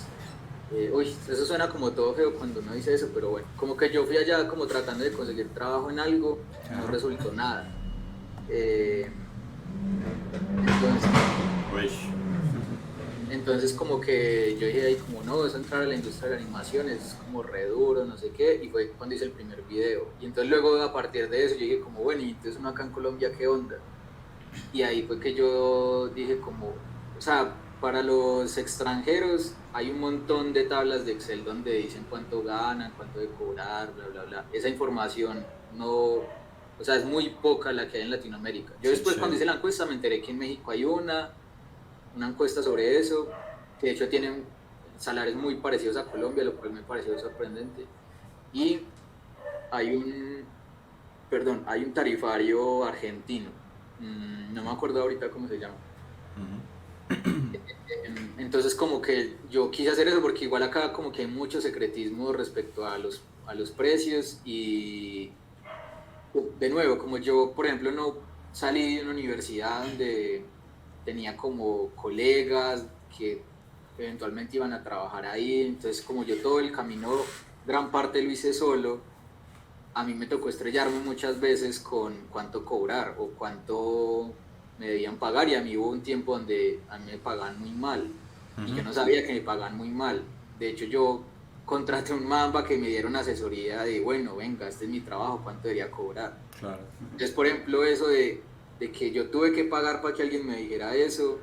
Uy, eso suena como todo feo cuando uno dice eso, pero bueno, como que yo fui allá como tratando de conseguir trabajo en algo, no resultó nada. Entonces, Entonces como que yo dije ahí como no, eso entrar a la industria de la animación es como re duro, no sé qué, y fue cuando hice el primer video. Y entonces luego a partir de eso yo dije como bueno, y entonces uno acá en Colombia, ¿qué onda? Y ahí fue que yo dije como, o sea, para los extranjeros hay un montón de tablas de Excel donde dicen cuánto ganan, cuánto de cobrar, bla, bla, bla. Esa información no, o sea, es muy poca la que hay en Latinoamérica. Yo Sí, después sí. cuando hice la encuesta me enteré que en México hay una encuesta sobre eso, que de hecho tienen salarios muy parecidos a Colombia, lo cual me pareció sorprendente. Y hay hay un tarifario argentino, no me acuerdo ahorita cómo se llama. Entonces como que yo quise hacer eso porque igual acá como que hay mucho secretismo respecto a los precios y de nuevo, como yo por ejemplo no salí de una universidad donde tenía como colegas que eventualmente iban a trabajar ahí, entonces como yo todo el camino, gran parte lo hice solo, a mí me tocó estrellarme muchas veces con cuánto cobrar o cuánto me debían pagar y a mí hubo un tiempo donde a mí me pagaban muy mal y yo no sabía que me pagaban muy mal. De hecho yo contraté un man para que me diera una asesoría de, bueno, venga, este es mi trabajo, ¿cuánto debería cobrar? Claro. Entonces, por ejemplo, eso de que yo tuve que pagar para que alguien me dijera eso,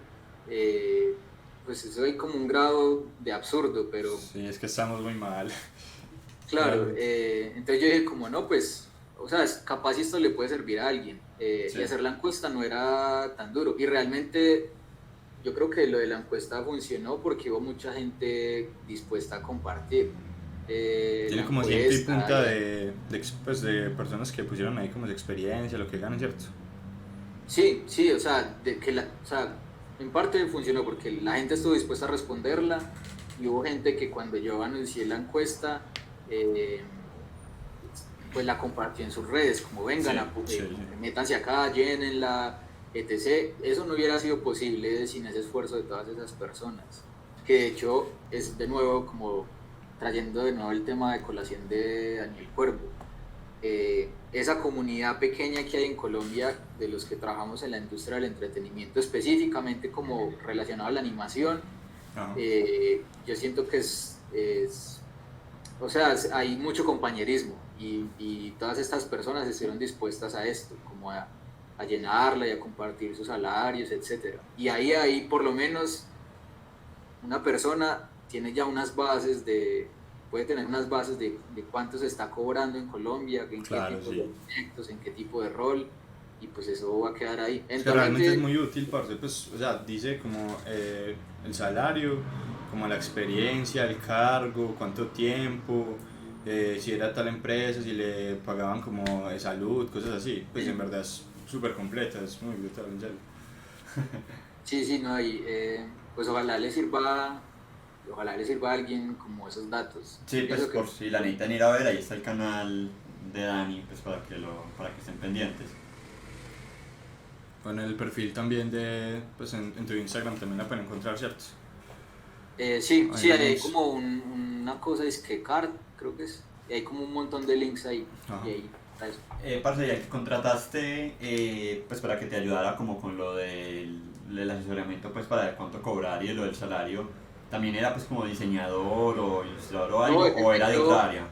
pues eso hay como un grado de absurdo, pero Sí, es que estamos muy mal. claro, Claro. entonces yo dije como no, pues, o sea, capaz esto le puede servir a alguien. Sí. Y hacer la encuesta no era tan duro. Y realmente yo creo que lo de la encuesta funcionó porque hubo mucha gente dispuesta a compartir la Tiene como ciento y encuesta. punta pues, de personas que pusieron ahí como su experiencia, lo que ganan, ¿cierto? Sí, sí, o sea, o sea, en parte funcionó porque la gente estuvo dispuesta a responderla y hubo gente que cuando yo anuncié la encuesta, eh, pues la compartió en sus redes, como vengan, Sí, Sí, métanse acá, llénenla, etc. Eso no hubiera sido posible sin ese esfuerzo de todas esas personas, que de hecho es de nuevo como trayendo de nuevo el tema de colación de Daniel Cuervo. Esa comunidad pequeña que hay en Colombia de los que trabajamos en la industria del entretenimiento, específicamente como relacionado a la animación, ajá. yo siento que o sea, hay mucho compañerismo y todas estas personas estuvieron dispuestas a esto, como a llenarla y a compartir sus salarios, etc. Y ahí por lo menos una persona tiene ya unas bases puede tener unas bases de cuánto se está cobrando en Colombia, en qué Claro, tipo de sí. proyectos, en qué tipo de rol, y pues eso va a quedar ahí. Es que realmente es Eventualmente, muy útil, parce, pues, o sea, dice como el salario, como la experiencia, el cargo, cuánto tiempo, si era tal empresa, si le pagaban como de salud, cosas así, pues en verdad es súper completa, es muy brutal, en serio. sí, sí, no, y pues ojalá le sirva a alguien como esos datos. Sí, Yo pues pienso por que si la necesitan ir a ver, ahí está el canal de Dani, pues para que estén pendientes. Con el perfil también de, pues en tu Instagram también la pueden encontrar, ¿cierto? sí, Ahí sí, los hay links. como una cosa, es que card, creo que es, y hay como un montón de links ahí, Ajá. y ahí está eso. Parce, ya que contrataste, pues para que te ayudara como con lo del asesoramiento, pues para ver cuánto cobrar y lo del salario, ¿también era pues como diseñador o ilustrador o No, algo, o era de otra área?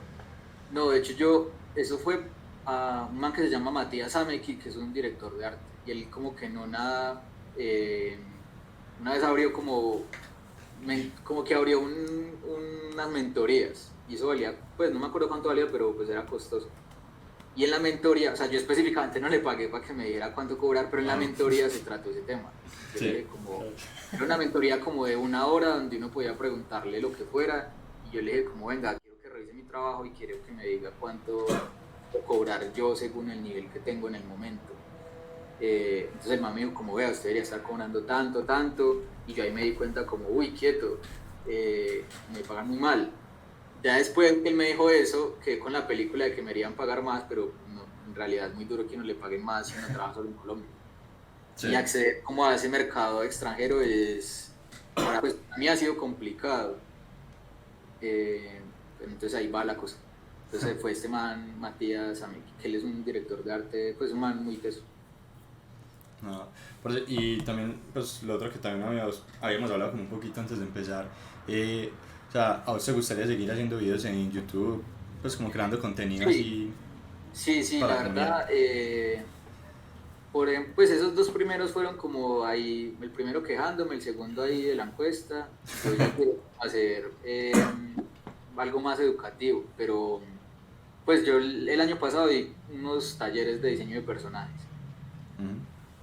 no, de hecho eso fue a un man que se llama Matías Ameki, que es un director de arte, y él como que no nada, una vez abrió como que abrió unas mentorías, y eso valía, pues no me acuerdo cuánto valía, pero pues era costoso. Y en la mentoría, o sea, yo específicamente no le pagué para que me diera cuánto cobrar, pero en la Ah, mentoría se trató ese tema. Yo le sí. dije como, era una mentoría como de una hora donde uno podía preguntarle lo que fuera, y yo le dije como, venga, quiero que revise mi trabajo y quiero que me diga cuánto puedo cobrar yo según el nivel que tengo en el momento. Entonces el man me dijo como, vea, usted debería estar cobrando tanto, tanto, y yo ahí me di cuenta como, uy, quieto, me pagan muy mal. Ya después que él me dijo eso, quedé con la película de que me harían pagar más, pero no, en realidad es muy duro que uno le paguen más si uno trabaja solo en Colombia. Y Sí. acceder como a ese mercado extranjero ahora pues a mí ha sido complicado. Pero entonces ahí va la cosa. Entonces fue este man, Matías Ameki, que él es un director de arte, pues un man muy teso. No, y también, pues lo otro que también habíamos hablado como un poquito antes de empezar, o sea, ¿a vos te gustaría seguir haciendo videos en YouTube? Pues como creando contenido Sí, así sí, para la la comunidad. verdad, por ejemplo, pues esos dos primeros fueron como ahí, el primero quejándome, el segundo ahí de la encuesta. Yo ya quiero hacer algo más educativo, pero pues yo el año pasado di unos talleres de diseño de personajes Ujú.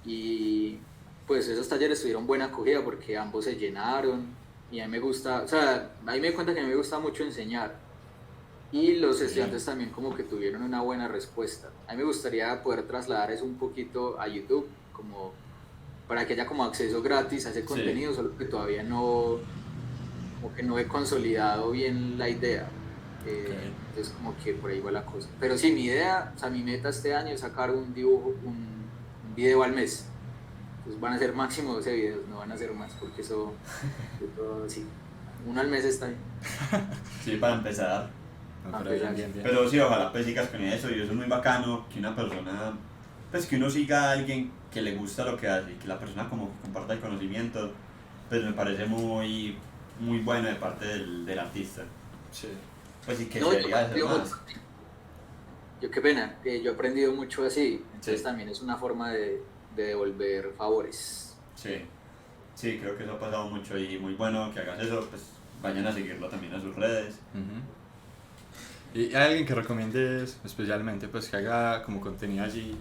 y pues esos talleres tuvieron buena acogida porque ambos se llenaron y a mí me gusta, o sea, ahí me di cuenta que a mí me gusta mucho enseñar y los Sí, estudiantes también como que tuvieron una buena respuesta. A mí me gustaría poder trasladar eso un poquito a YouTube, como para que haya como acceso gratis a ese sí, contenido, solo que todavía no, como que no he consolidado bien la idea. Ok. Entonces como que por ahí va la cosa. Pero sí, mi idea, o sea, mi meta este año es sacar un dibujo, un video al mes. Entonces van a ser máximo 12 videos, no van a ser más, porque eso sí, uno al mes está bien, sí, para empezar. No, para pero bien, empezar. bien, bien. Pero sí, ojalá pues sigas con eso y eso es muy bacano que una persona, pues que uno siga a alguien que le gusta lo que hace y que la persona como que comparta el conocimiento, pues me parece muy, muy bueno de parte del artista. Sí. Pues sí que No, se yo he debería hacer aprendido mucho, más. qué pena, yo he aprendido mucho así, entonces Sí, también es una forma de devolver favores. sí, sí, creo que eso ha pasado mucho y muy bueno que hagas eso, pues vayan a seguirlo también a sus redes. Ujú. ¿Y hay alguien que recomiendes especialmente, pues que haga como contenido así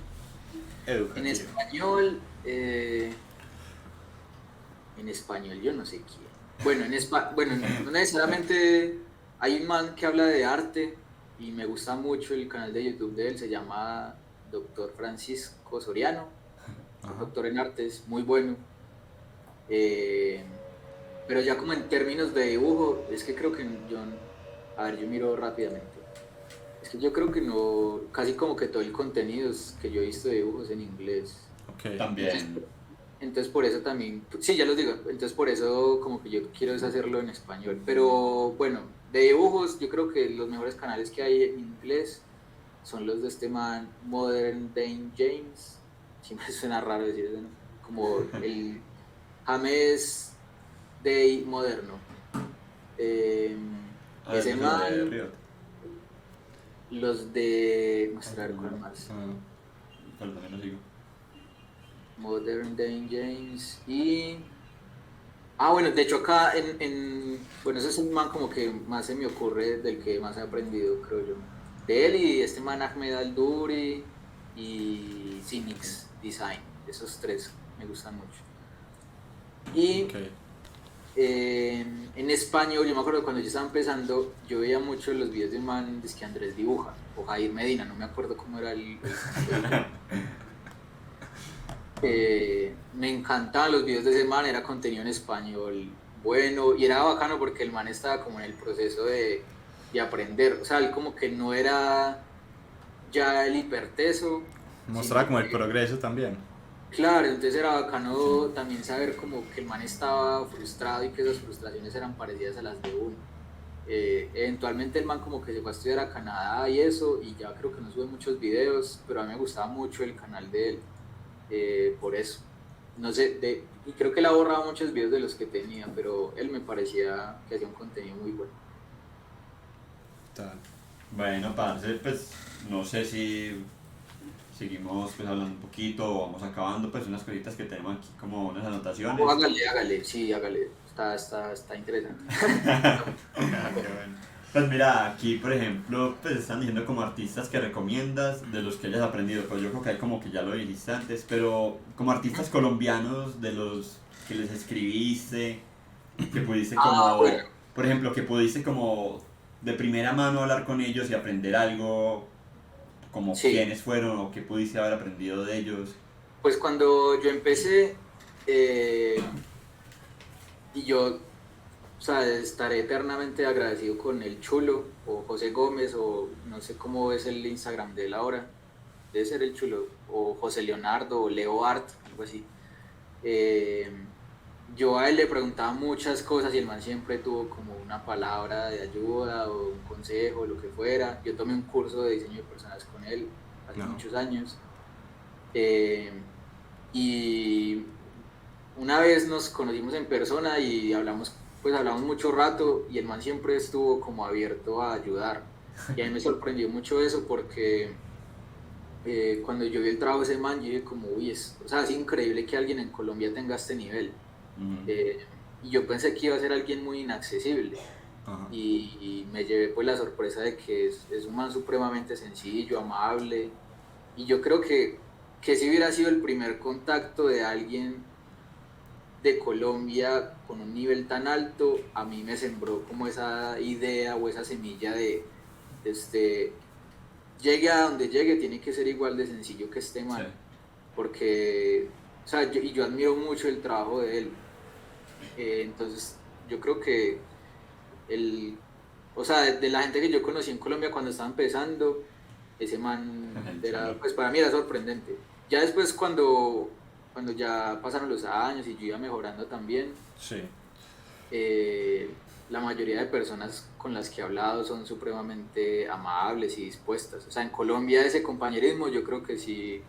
En educativo? español, yo no sé quién. Bueno, bueno, no necesariamente hay un man que habla de arte y me gusta mucho el canal de YouTube de él, se llama Doctor Francisco Soriano, es Ajá. doctor en artes, muy bueno. Eh, pero ya como en términos de dibujo, es que creo que yo, a ver, yo miro rápidamente. Es que yo creo que no, casi como que todo el contenido es que yo he visto de dibujos en inglés. Ok. Entonces, También, entonces por eso también, sí, ya los digo, entonces por eso como que yo quiero es hacerlo en español. Pero bueno, de dibujos, yo creo que los mejores canales que hay en inglés son los de este man, Modern Day James. Siempre suena raro decir eso, ¿no? Como el James Day moderno. Eh, a ver, ese no sé los de man, Riot, los de, Ay, mostrar pero no. cuál más. Ah, pero también los sigo. Modern Day James y... Ah, bueno, de hecho acá bueno, ese es el man como que más se me ocurre, del que más he aprendido, creo yo. De él y este man Ahmed Al-Duri y Cynix Design, esos tres me gustan mucho. ok. Y en español, yo me acuerdo cuando yo estaba empezando, yo veía mucho los videos de un man, es que Andrés Dibuja, o Jair Medina, no me acuerdo cómo era el canal de YouTube. Me encantaban los videos de ese man, era contenido en español bueno, y era bacano porque el man estaba como en el proceso de aprender, o sea, él como que no era ya el hiperteso, Mostraba sino como el que, progreso también. claro, entonces era Sí. bacano también saber como que el man estaba frustrado y que esas frustraciones eran parecidas a las de uno. Eventualmente el man como que se fue a estudiar a Canadá y eso, y ya creo que no sube muchos videos, pero a mí me gustaba mucho el canal de él, por eso. No sé, y creo que él ha borrado muchos videos de los que tenía, pero él me parecía que hacía un contenido muy bueno. Tal. Bueno, parce, pues no sé si seguimos pues hablando un poquito o vamos acabando pues unas cositas que tenemos aquí como unas No, anotaciones. hágale, sí, hágale. Está interesante. Ah, qué bueno. Pues mira, aquí por ejemplo, pues están diciendo como artistas que recomiendas de los que hayas aprendido, pues yo creo que hay como que ya lo dijiste antes, pero como artistas colombianos de los que les escribiste, que pudiste Ah, bueno, como, por ejemplo, que pudiste como de primera mano hablar con ellos y aprender algo, como sí. quiénes fueron o qué pudiste haber aprendido de ellos. Pues cuando yo empecé, y yo, o sea, estaré eternamente agradecido con el Chulo o José Gómez o no sé cómo es el Instagram de él ahora. Debe ser el Chulo o José Leonardo o Leo Art, algo así. Eh, yo a él le preguntaba muchas cosas y el man siempre tuvo como una palabra de ayuda o un consejo, lo que fuera. Yo tomé un curso de diseño de personas con él hace No. muchos años. Eh, Y una vez nos conocimos en persona y hablamos mucho rato y el man siempre estuvo como abierto a ayudar. Y a mí me sorprendió mucho eso porque cuando yo vi el trabajo de ese man, yo dije como, uy, o sea, es increíble que alguien en Colombia tenga este nivel. Eh, y yo pensé que iba a ser alguien muy inaccesible. Ajá. Y me llevé pues la sorpresa de que es un man supremamente sencillo, amable. Y yo creo que si hubiera sido el primer contacto de alguien de Colombia con un nivel tan alto, a mí me sembró como esa idea o esa semilla de este, llegue a donde llegue, tiene que ser igual de sencillo que este man. Sí. Porque, o sea, yo admiro mucho el trabajo de él. Entonces, yo creo que o sea, de la gente que yo conocí en Colombia cuando estaba empezando, ese man era, pues para mí era sorprendente. Ya después cuando ya pasaron los años y yo iba mejorando también, Sí. La mayoría de personas con las que he hablado son supremamente amables y dispuestas. O sea, en Colombia ese compañerismo yo creo que sí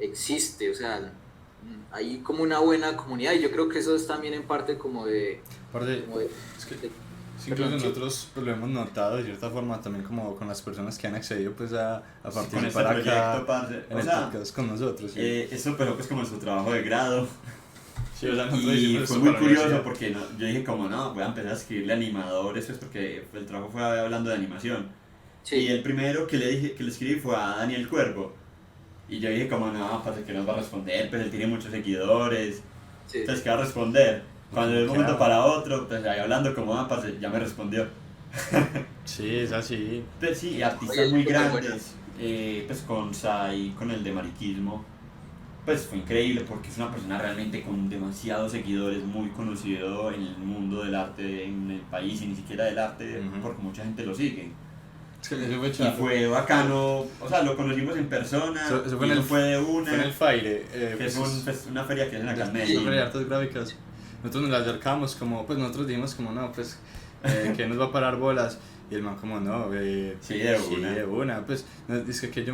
existe, o sea, hay como una buena comunidad y yo creo que eso es también en parte Aparte, como de- es que de- sí, incluso perdón, sí. nosotros pues, lo hemos notado de cierta forma también como con las personas que han accedido pues a Con este participar proyecto, acá parce. en O el sea, podcast con nosotros. Sí. eso pero pues como su trabajo de grado. Sí, o sea, nosotros Y hicimos fue esto muy para la curioso universidad. porque yo dije como no, voy a empezar a escribirle animadores, pues porque el trabajo fue hablando de animación. Sí. Y el primero que le dije que le escribí fue a Daniel Cuervo. Y yo dije como no, parce, que nos va a responder, pues él tiene muchos seguidores. Sí. Entonces, ¿qué va a responder? Cuando de un ¿Qué momento hago? para otro, pues ahí hablando como parce, ya me respondió. Sí, es así. Pues sí, artistas Oye, muy súper grandes, pues con Sai, con el de Mariquismo, pues fue increíble porque es una persona realmente con demasiados seguidores, muy conocido en el mundo del arte en el país y ni siquiera del arte, Ujú. porque mucha gente lo sigue. Es que eso fue Y charro. fue bacano, o sea, lo conocimos en persona, Eso fue y en no el- fue de una, Fue en el Faire, que es pues, una feria que es en acá en una Medellín. feria de artes gráficas. Nosotros nos la acercamos como, pues nosotros dijimos como no, pues que nos va a parar bolas. Y el man como no, Sí, de una. de una. Pues dice que yo,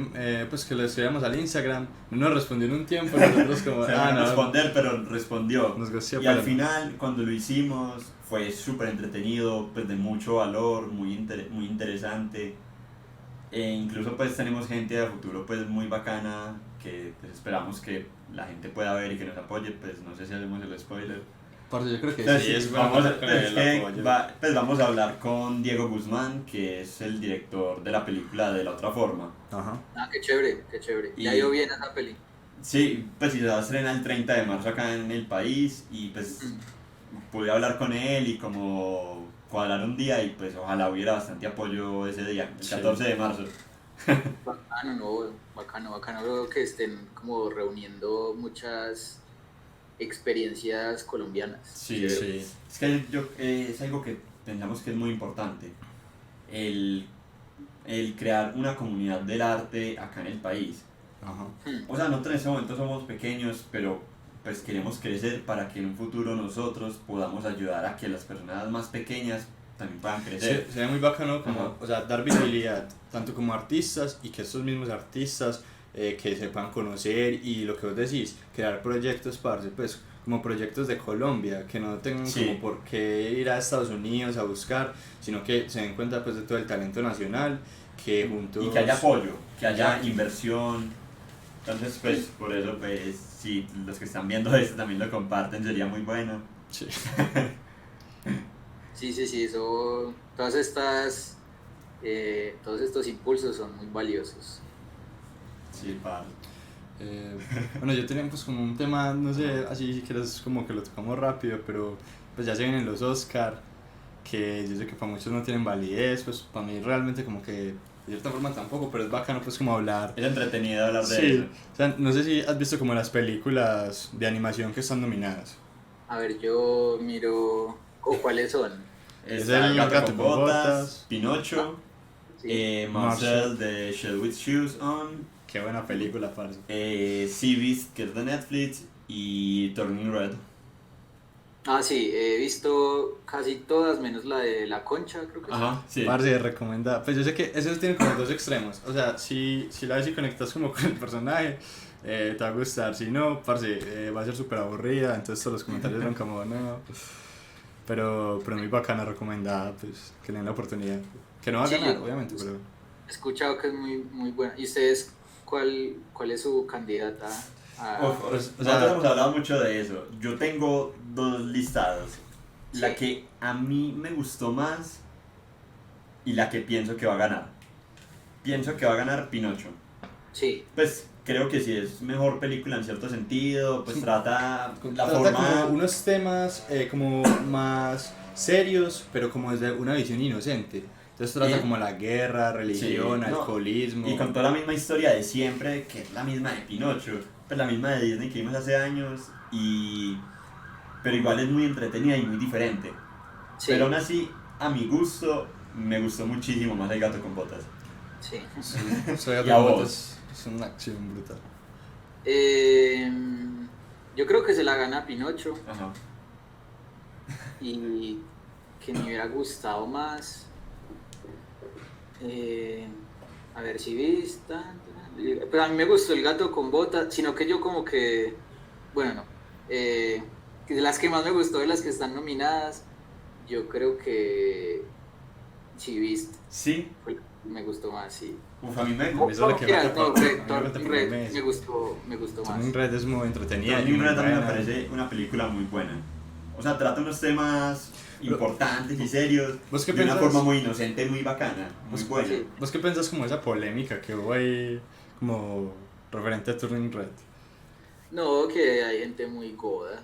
pues que lo escribíamos al Instagram, no nos respondió en un tiempo, nosotros como, O sea, no no, responder, pero respondió. nos gustó. Y al final, cuando lo hicimos, fue súper entretenido, pues de mucho valor, muy interesante. E incluso pues tenemos gente de futuro pues muy bacana que pues, esperamos que la gente pueda ver y que nos apoye, pues no sé si hacemos el spoiler. Parce, yo creo que Entonces, sí, es bueno vamos, contar con pues, el que apoyo. pues vamos a hablar con Diego Guzmán, que es el director de la película De la Otra Forma. Ajá. Ah, qué chévere, qué chévere. Y- Ya ido bien esa peli. Sí, pues sí, se va a estrenar el 30 de marzo acá en el país y pues pude hablar con él y como cuadrar un día y pues ojalá hubiera bastante apoyo ese día, el Sí. 14 de marzo. Bacano, no, bacano, bacano. Creo que estén como reuniendo muchas experiencias colombianas. Sí, Sí. es que es algo que pensamos que es muy importante, el, el crear una comunidad del arte acá en el país. Ajá. O sea, nosotros en ese momento somos pequeños, pero pues queremos crecer para que en un futuro nosotros podamos ayudar a que las personas más pequeñas también puedan crecer. Sería muy bacano como, Ajá. o sea, dar visibilidad tanto como artistas y que estos mismos artistas que se puedan conocer y lo que vos decís, crear proyectos, parce, pues como proyectos de Colombia, que no tengan Sí. como por qué ir a Estados Unidos a buscar, sino que se den cuenta pues de todo el talento nacional, que juntos... Y que haya apoyo, que haya Exacto. inversión. Entonces, pues, por eso, pues, si los que están viendo esto también lo comparten, sería muy bueno. Sí. Sí, eso, todos estos impulsos son muy valiosos. Sí, para. Bueno, yo tenía pues como un tema, no sé, así si quieres como que lo tocamos rápido, pero pues ya se vienen los Oscar, que yo sé que para muchos no tienen validez, pues para mí realmente como que de cierta forma tampoco, pero es bacano pues como hablar. Es entretenido hablar de Sí, eso. o sea, no sé si has visto como las películas de animación que están nominadas. A ver, yo miro, ¿cuáles son? Está el Gato con Botas, Pinocho, Sí. Marcel de Shell with Shoes On, Qué buena película, parce. Sea Beast, que es de Netflix, y Turning Red. Ah, sí, he visto casi todas, menos la de La Concha, creo que Ajá, sí. Parce, recomendada. Pues yo sé que esos tienen como dos extremos. O sea, si la ves y conectas como con el personaje, te va a gustar, si no, parce, va a ser súper aburrida, entonces todos los comentarios eran como, no, pero muy bacana, recomendada, pues, que le den la oportunidad, que no va a Sí, ganar, yo obviamente, pero he escuchado que es muy buena. ¿Y ustedes cuál es su candidata a...? Pues, o sea- nosotros hemos hablado mucho de eso. Yo tengo dos listados. La Sí. que a mí me gustó más y la que pienso que va a ganar. Pienso que va a ganar Pinocho. Sí, Pues creo que sí es mejor película en cierto sentido, pues Sí. trata la trata forma... como unos temas como más serios, pero como desde una visión inocente. Entonces trata Y- como la guerra, religión, Sí, no, alcoholismo. y con toda la misma historia de siempre, que es la misma de Pinocho, pues la misma de Disney que vimos hace años, pero igual es muy entretenida y muy diferente. sí, Pero aún así, a mi gusto, me gustó muchísimo más El gato con botas. sí. Sí, soy ¿Y a vos? es una acción brutal. Yo creo que se la gana Pinocho Ajá. y que me hubiera gustado más. A ver si vista. Pero a mí me gustó El gato con botas, sino que yo como que, bueno, que de las que más me gustó de las que están nominadas, yo creo que Chivista Sí, me gustó más, sí. uf, a mí me... mí es la que Mira, me no, falta, Red, a mí me Turning falta Red ponerme me gustó más. Turning Red es muy entretenida. y Turning muy Red también me buena. parece una película muy buena. O sea, trata unos temas importantes y serios ¿Vos qué de una pensás? forma muy inocente, muy bacana, muy buena. Sí. ¿Vos qué pensás como esa polémica que hubo ahí como referente a Turning Red? No, que hay gente muy goda.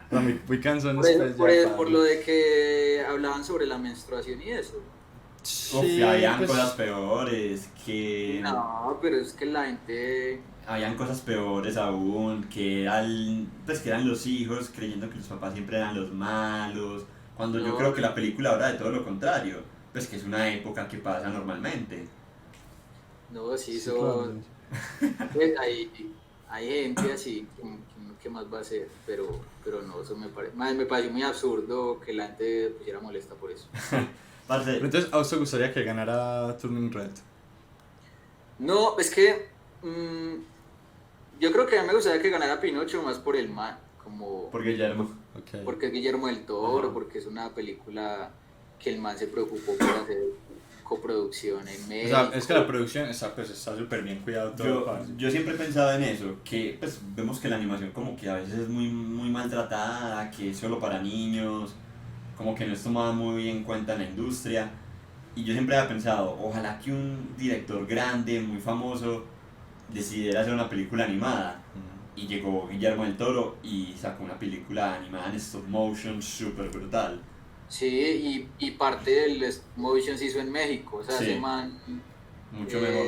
O sea, muy cansón Por, eso- después por, ya, eso- padre. por lo de que hablaban sobre la menstruación y eso. Uf, Sí, habían pues, cosas peores, que... No, pero es que la gente... Habían cosas peores aún, pues que eran los hijos creyendo que los papás siempre eran los malos, cuando yo No. creo que la película habla de todo lo contrario, pues que es una época que pasa normalmente. No, sí, sí, son... claro. pues, hay gente así que más va a hacer, pero no, eso me pareció muy absurdo que la gente pusiera molesta por eso. Parce, Pero entonces, ¿a vos te gustaría que ganara Turning Red? No, es que yo creo que a mí me gustaría que ganara Pinocho más por el man, como por Guillermo. Okay. porque es Guillermo del Toro, Ajá. porque es una película que el man se preocupó por hacer coproducción en O México. sea, es que la producción está súper bien cuidado todo. Yo, parce. yo siempre he pensado en eso, que pues vemos que la animación como que a veces es muy maltratada, que es solo para niños, como que no es tomada muy en cuenta en la industria. Y yo siempre había pensado, ojalá que un director grande, muy famoso, decidiera hacer una película animada. Y llegó Guillermo del Toro y sacó una película animada en stop motion súper brutal. Sí, y parte del stop motion se hizo en México, o sea, Sí. ese man... Mucho mejor.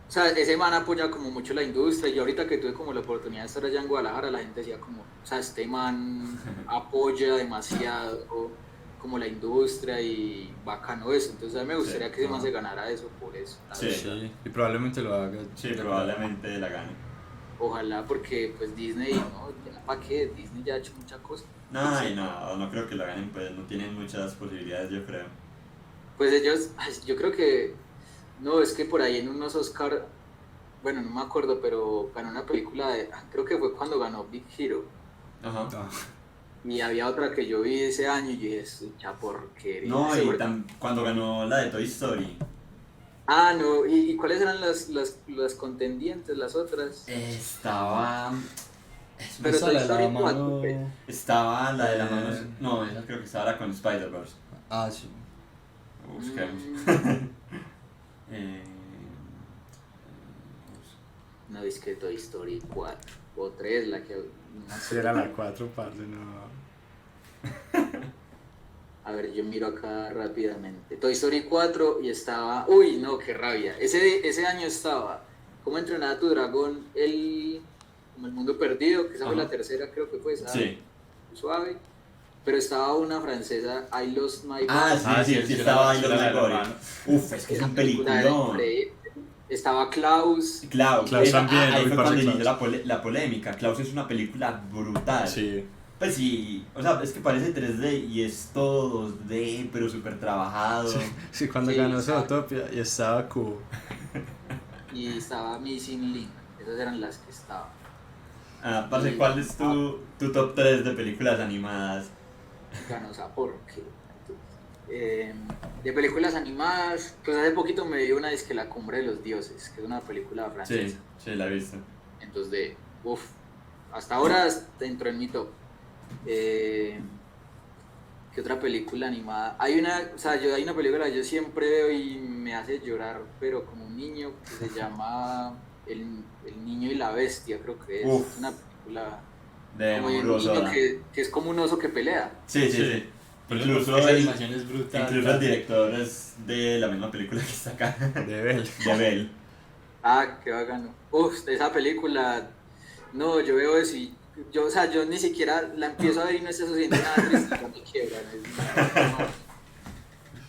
O sea, ese man apoya como mucho la industria y ahorita que tuve como la oportunidad de estar allá en Guadalajara, la gente decía como, o sea, este man apoya demasiado como la industria y bacano eso, entonces a mí me gustaría Sí, que ese man ajá. se ganara eso por eso, la Sí. verdad. Sí, y probablemente lo haga. Sí, ya. probablemente la gane. Ojalá porque pues Disney, no, ya para qué, Disney ya ha hecho muchas cosas. No, y no creo que la ganen, pues no tienen muchas posibilidades, yo creo. Pues ellos, yo creo que, no, es que por ahí en unos Oscar, bueno, no me acuerdo, pero ganó una película de, creo que fue cuando ganó Big Hero. Ajá. Ah, Y había otra que yo vi ese año y yo dije, ya porquería. No, y Seguro- cuando ganó la de Toy Story, Ah, no, ¿y cuáles eran las contendientes, las otras? estaba... Pero esa Toy la de Story la mano- 4, pues. Estaba la de la Eh. mano... No, esa creo que estaba la con Spider-Verse. Ah, sí. Busquemos. Mm, Eh, no, es que Toy Story 4 o 3, la que... no sé. Sí, era la 4, parce, no. A ver, yo miro acá rápidamente. Toy Story 4 y estaba... Uy, no, qué rabia. Ese año estaba Cómo entrenar a tu dragón, como el mundo perdido, que esa fue Ajá. la tercera, creo que fue esa. sí. Suave. Pero estaba una francesa, I Lost My Ah, Body. sí, estaba ahí sí, los era la mejores. mano. Uf, es que es Esa un película era peliculón. increíble. Estaba Klaus. Klaus, Klaus esa- también, ahí muy fue parce cuando inició Klaus. la polémica. Klaus es una película brutal. Sí. Pues sí, o sea, es que parece 3D y es todo 2D, pero súper trabajado. Sí, cuando Sí, ganó exacto. Zootopia y estaba Cubo. y estaba Missing Link. Esas eran las que estaban. Ah, parce, ¿cuál es tu top 3 de películas animadas? Ganó porque de películas animadas, pues hace poquito me vi una, es que La Cumbre de los Dioses, que es una película Sí, francesa. sí, la he visto. Entonces, hasta ahora entró en mi top. ¿Qué otra película animada? Hay una película que yo siempre veo y me hace llorar, pero como un niño, que se llama El Niño y la Bestia, creo que es. Uf. Es una película De como de un Mamoru niño Hosoda. que es como un oso que pelea. Sí, sí, Sí. sí. Pero Incluso esa el, animación es brutal. incluso el director es de la misma película que está acá, De Bell. de Bell. Ah, qué bacano. Esa película, no, yo veo eso y yo ni siquiera la empiezo a ver y no estoy sucediendo nada triste, ya me quiebran.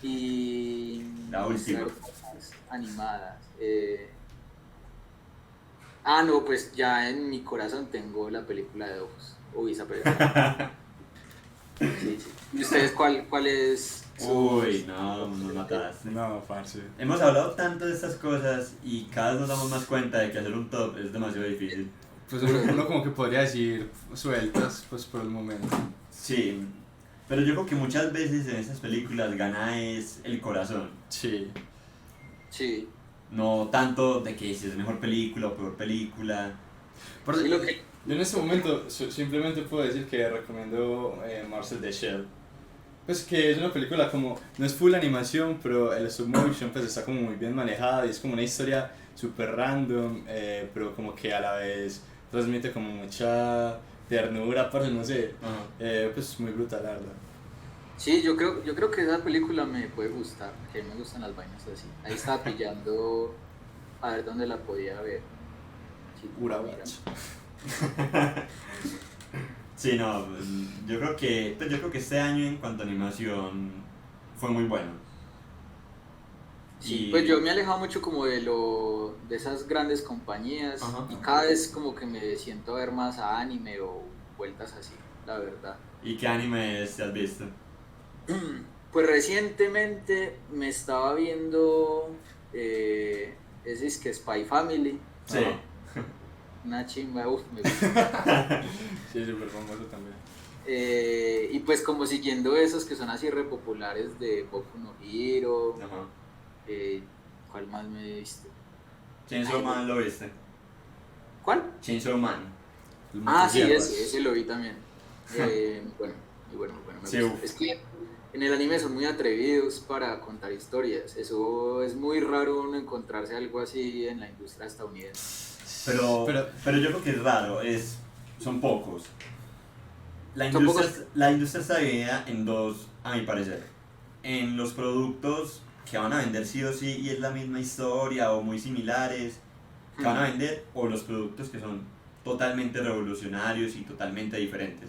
Y La última. cosas animadas. No, pues ya en mi corazón tengo la película de Ojos. Uy, esa película. Sí, sí. ¿Y ustedes cuál es Uy, no, nos mataste. No, parce. Hemos hablado tanto de estas cosas y cada vez nos damos más cuenta de que hacer un top es demasiado difícil. Pues uno como que podría decir sueltas, pues por el momento. Sí, pero yo creo que muchas veces en estas películas gana es el corazón. Sí. Sí. No tanto de que si es mejor película o peor película. Por Sí, eso, lo que- yo en este momento simplemente puedo decir que recomiendo Marcel the Shell. Pues que es una película como, no es full animación, pero el stop motion pues está como muy bien manejada y es como una historia súper random, pero como que a la vez transmite como mucha ternura, parce, no sé, pues muy brutal, la verdad. Sí, yo creo que esa película me puede gustar, que me gustan las vainas así. Ahí estaba pillando a ver dónde la podía ver. Sí, Urabach. Sí, no, yo creo que este año en cuanto a animación fue muy bueno. Sí, Y- pues yo me he alejado mucho como de esas grandes compañías Ajá. y cada vez como que me siento a ver más a anime o vueltas así, la verdad. ¿Y qué animes te has visto? Pues recientemente me estaba viendo ese es que Spy Family, Sí. Ajá. una chimba, me gusta. Sí, súper famoso también. Y pues como siguiendo esos que son así re populares de Boku no Hero, Ajá. ¿cuál más me he visto? Chainsaw Man lo viste. ¿Cuál? Chainsaw Man. El Sí, motosierras. ese lo vi también. Bueno, me Sí, gusta. uf. Es que en el anime son muy atrevidos para contar historias. Eso es muy raro uno encontrarse algo así en la industria estadounidense. Pero yo creo que es raro, son pocos. La Son industria, pocos. la industria está dividida en dos, a mi parecer. En los productos que van a vender sí o sí y es la misma historia o muy similares que van a vender, o los productos que son totalmente revolucionarios y totalmente diferentes.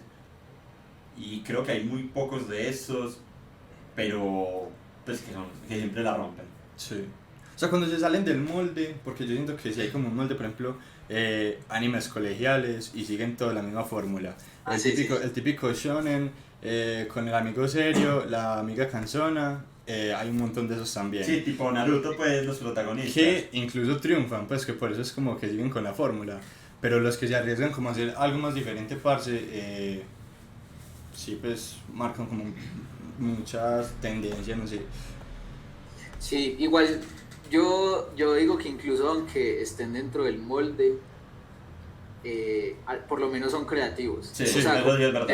Y creo que hay muy pocos de estos, pero pues que siempre la rompen. Sí. O sea, cuando se salen del molde, porque yo siento que si hay como un molde, por ejemplo, animes colegiales y siguen toda la misma fórmula. Sí. El típico shonen, con el amigo serio, la amiga canzona, hay un montón de esos también. Sí, tipo Naruto, pues los protagonistas. Que incluso triunfan, pues que por eso es como que siguen con la fórmula. Pero los que se arriesgan como a hacer algo más diferente, parce, sí, pues marcan como muchas tendencias, no sé. Sí, igual yo digo que incluso aunque estén dentro del molde, por lo menos son creativos. Sí, O sí, sea, eso sí es verdad.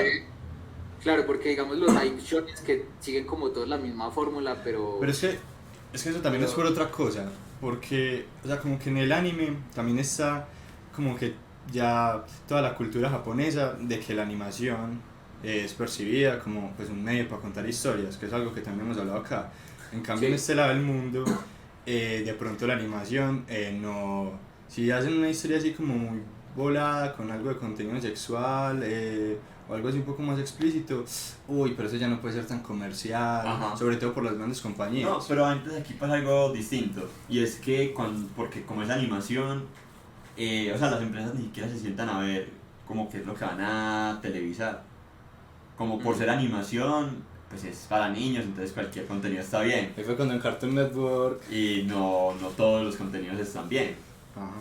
claro, porque digamos hay shonen que siguen como todos la misma fórmula, pero... Pero es que eso también es por otra cosa, porque, o sea, como que en el anime también está como que ya toda la cultura japonesa de que la animación es percibida como pues un medio para contar historias, que es algo que también hemos hablado acá. En cambio, Sí. en este lado del mundo, de pronto la animación no... Si hacen una historia así como muy volada, con algo de contenido sexual, o algo así un poco más explícito, uy, pero eso ya no puede ser tan comercial, Ajá. sobre todo por las grandes compañías. No, pero antes aquí pasa algo distinto. Y es que, porque como es animación, o sea, las empresas ni siquiera se sientan a ver como qué es lo que van a televisar. Como por ser animación, pues es para niños, entonces cualquier contenido está bien. Ahí fue cuando en Cartoon Network, Y no todos los contenidos están bien. Ajá.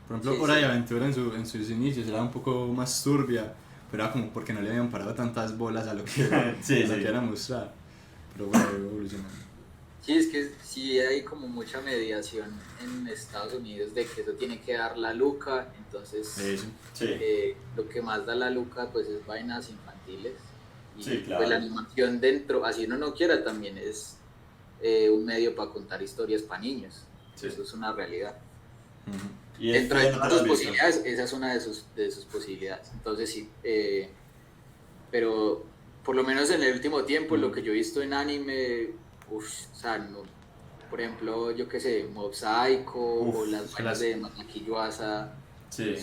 Por ejemplo, Sí, Hora sí. de Aventura en sus inicios era un poco más turbia, pero era como porque no le habían parado tantas bolas a lo que, Sí, a lo sí. que era mostrar. Pero bueno, evolucionando. Sí, es que sí hay como mucha mediación en Estados Unidos de que eso tiene que dar la luca, entonces Eso. Sí, lo que más da la luca pues es vainas infantiles y sí, pues la claro. animación dentro, así uno no quiera, también es un medio para contar historias para niños, Sí. eso es una realidad. Ujú. Y Dentro de este no te todas lo has sus visto. posibilidades, esa es una de sus posibilidades, entonces sí, pero por lo menos en el último tiempo lo que yo he visto en anime, o sea, no, por ejemplo, yo qué sé, Mob Psycho o Uf, las Es que vainas las... de Masaki Yuasa, Sí,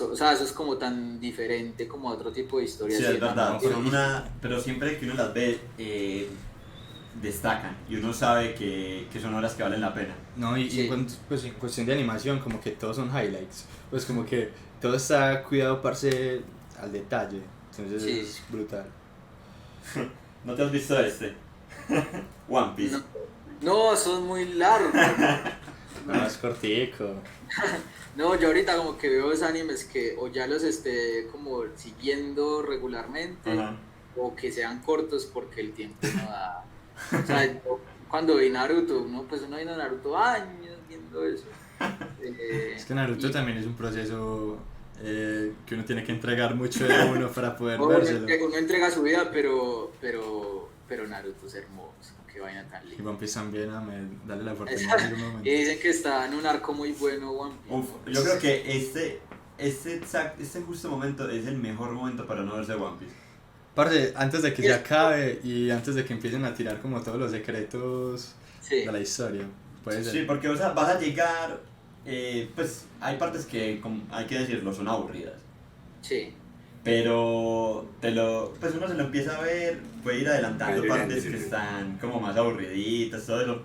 o sea, eso es como tan diferente como a otro tipo de historias sí, y es de verdad. No, Son pero... una, pero siempre que uno las ve, destacan y uno sabe que son horas que valen la pena. No, y Sí, pues, en cuestión de animación, como que todos son highlights. Pues como que todo está cuidado, parce, al detalle. Entonces sí. es brutal. ¿No te has visto este? One No, Piece. no, son muy largos. No, es cortico. No, yo ahorita como que veo esos animes que o ya los esté como siguiendo regularmente Ajá. o que sean cortos porque el tiempo no da. O sea, yo cuando vi Naruto, uno vino Naruto años viendo eso. Es que Naruto Y también es un proceso que uno tiene que entregar mucho de uno para poder uno vérselo. uno entrega su vida, pero Naruto es hermoso, qué vaina tan Y linda. One Piece también, dale la oportunidad en algún Y momento. dicen que está en un arco muy bueno One Piece. Uf, yo creo que este justo momento es el mejor momento para no verse One Piece. Parce, antes de que se Es- acabe y antes de que empiecen a tirar como todos los secretos de Sí, la historia, puede ser. Sí, porque o sea, vas a llegar, pues hay partes que, hay que decirlo, son aburridas. sí. Pero pues uno se lo empieza a ver, puede ir adelantando partes que están como más aburriditas, todo eso.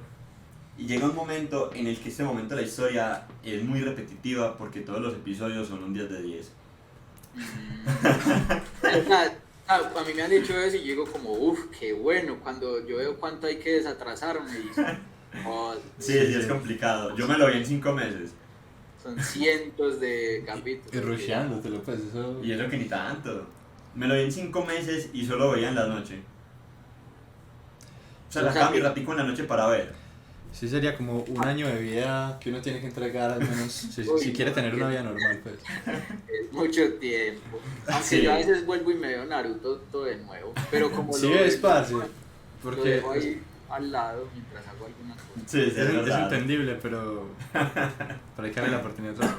Y llega un momento en el que este momento de la historia es muy repetitiva porque todos los episodios son un 10 de 10. O sea, a mí me han dicho eso y yo digo como, uff, qué bueno, cuando yo veo cuánto hay que desatrasarme y oh, Sí, sí, es complicado. Yo me lo vi en 5 meses. son cientos de Y capítulos. rusheándotelo, pues eso. Y eso que ni tanto. Me lo vi en 5 meses y solo veía en la noche. O sea, O la sea, cambio que- ratico en la noche para ver. Sí, sería como un año de vida que uno tiene que entregar, al menos, Uy, si quiere no, tener una vida normal, pues. Es mucho tiempo. Aunque Sí. yo a veces vuelvo y me veo Naruto todo de nuevo, pero como Sí, lo es parce, lo porque dejo ahí al lado mientras hago alguna cosa. Sí, sí, es verdad. entendible, pero hay que darle la oportunidad otra vez.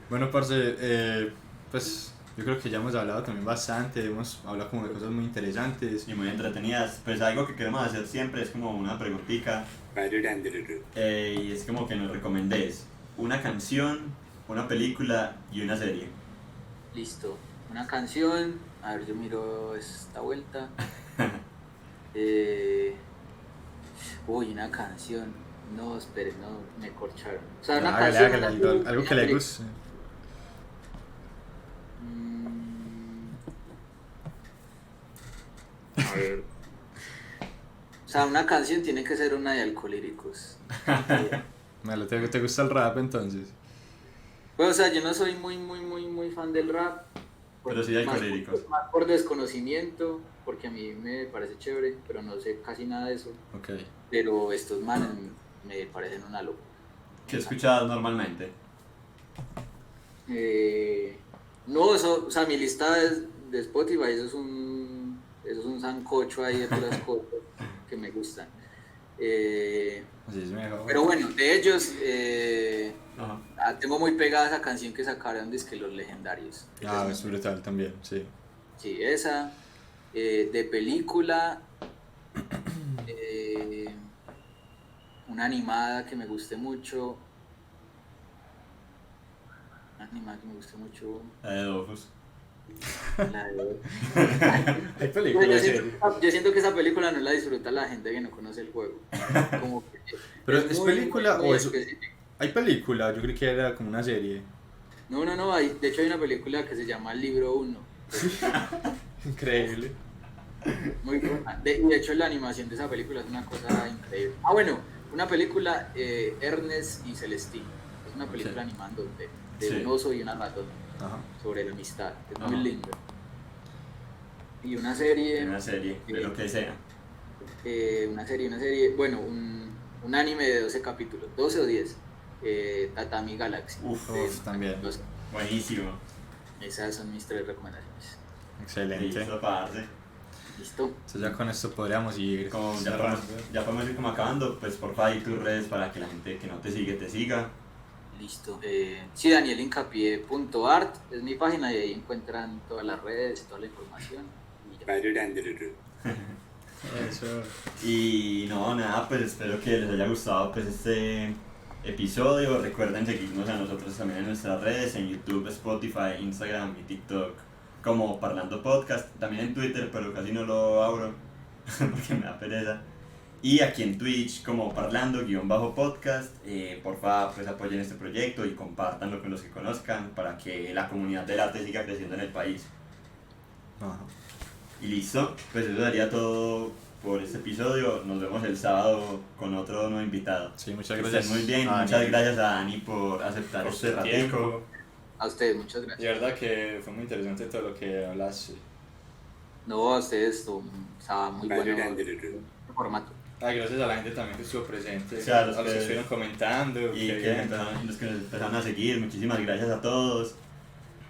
Bueno, parce, pues yo creo que ya hemos hablado también bastante, hemos hablado como de cosas muy interesantes. Y muy entretenidas. Pues algo que queremos hacer siempre es como una preguntita. Y es como que nos recomendés una canción, una película y una serie. Listo. Una canción. A ver, yo miro esta vuelta. Uy, una canción. No, espere, no, me corcharon. O sea, una Hágale, canción. hágale, algo que le guste. A ver. O sea, una canción tiene que ser una de Alcolíricos. Vale, ¿te gusta el rap entonces? Pues, o sea, yo no soy muy fan del rap. Pero sí de Más Alcolíricos. más por desconocimiento, porque a mí me parece chévere, pero no sé casi nada de eso. Ok. Pero estos manes me parecen una locura. ¿Qué escuchas normalmente? No, eso, o sea, mi lista de Spotify, eso es un sancocho ahí de puras cosas que me gustan. Así es mejor. Pero bueno, de ellos, Ajá. tengo muy pegada esa canción que sacaron, que Los Legendarios. Ah, Esa es brutal también, sí. sí, esa. De película, una animada que me guste mucho. Una animada que me guste mucho. La de Dofus. La de... Hay Yo películas, yo siento que esa película no la disfruta la gente que no conoce el juego. Como que Pero ¿es muy, película muy o es...? específica. Hay película, yo creí que era como una serie. No, de hecho hay una película que se llama El Libro 1. Increíble. Muy buena. De hecho la animación de esa película es una cosa increíble. Ah, bueno, una película, Ernest y Celestine. Es una película Sí. animando de Sí. un oso y una ratona Ajá. sobre la amistad. Es Ajá. muy linda. Y una En serie, una serie, de lo que sea. bueno, un anime de 12 capítulos, 12 o 10, Tatami Galaxy. Uf, también. Buenísimo. Esas son mis 3 recomendaciones. Excelente. Listo, parce. ¿Listo? Entonces ya con esto podríamos ir Como cerrando. ya podemos ir como acabando, pues porfa ahí tus redes para que la gente que no te sigue te siga. Listo. Sí, danielincapié.art es mi página y ahí encuentran todas las redes, toda la información. Y ya. Eso. Y no, nada, pues espero que les haya gustado pues este episodio. Recuerden seguirnos a nosotros también en nuestras redes, en YouTube, Spotify, Instagram y TikTok como Parlando Podcast, también en Twitter, pero casi no lo abro porque me da pereza. Y aquí en Twitch como Parlando-podcast, porfa pues apoyen este proyecto y compártanlo con los que conozcan para que la comunidad del arte siga creciendo en el país. Ajá. Y listo, pues eso sería todo por este episodio. Nos vemos el sábado con otro nuevo invitado. Sí, muchas Que gracias. estén muy bien, Dani, muchas gracias a Dani por aceptar por este su ratico. tiempo. A ustedes, muchas De gracias. verdad que fue muy interesante todo lo que hablaste. No, a ustedes, estaba muy bueno el formato. Gracias a la gente también que estuvo presente, Sí, a los que que- estuvieron comentando. Y que que bien. los que nos empezaron a seguir, muchísimas gracias a todos.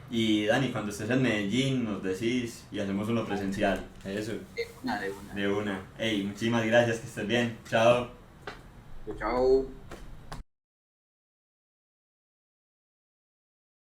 Y Dani, cuando estés en Medellín nos decís y hacemos uno presencial, Eso. De una. de una. Ey, muchísimas gracias, que estés bien. Chao. Chao.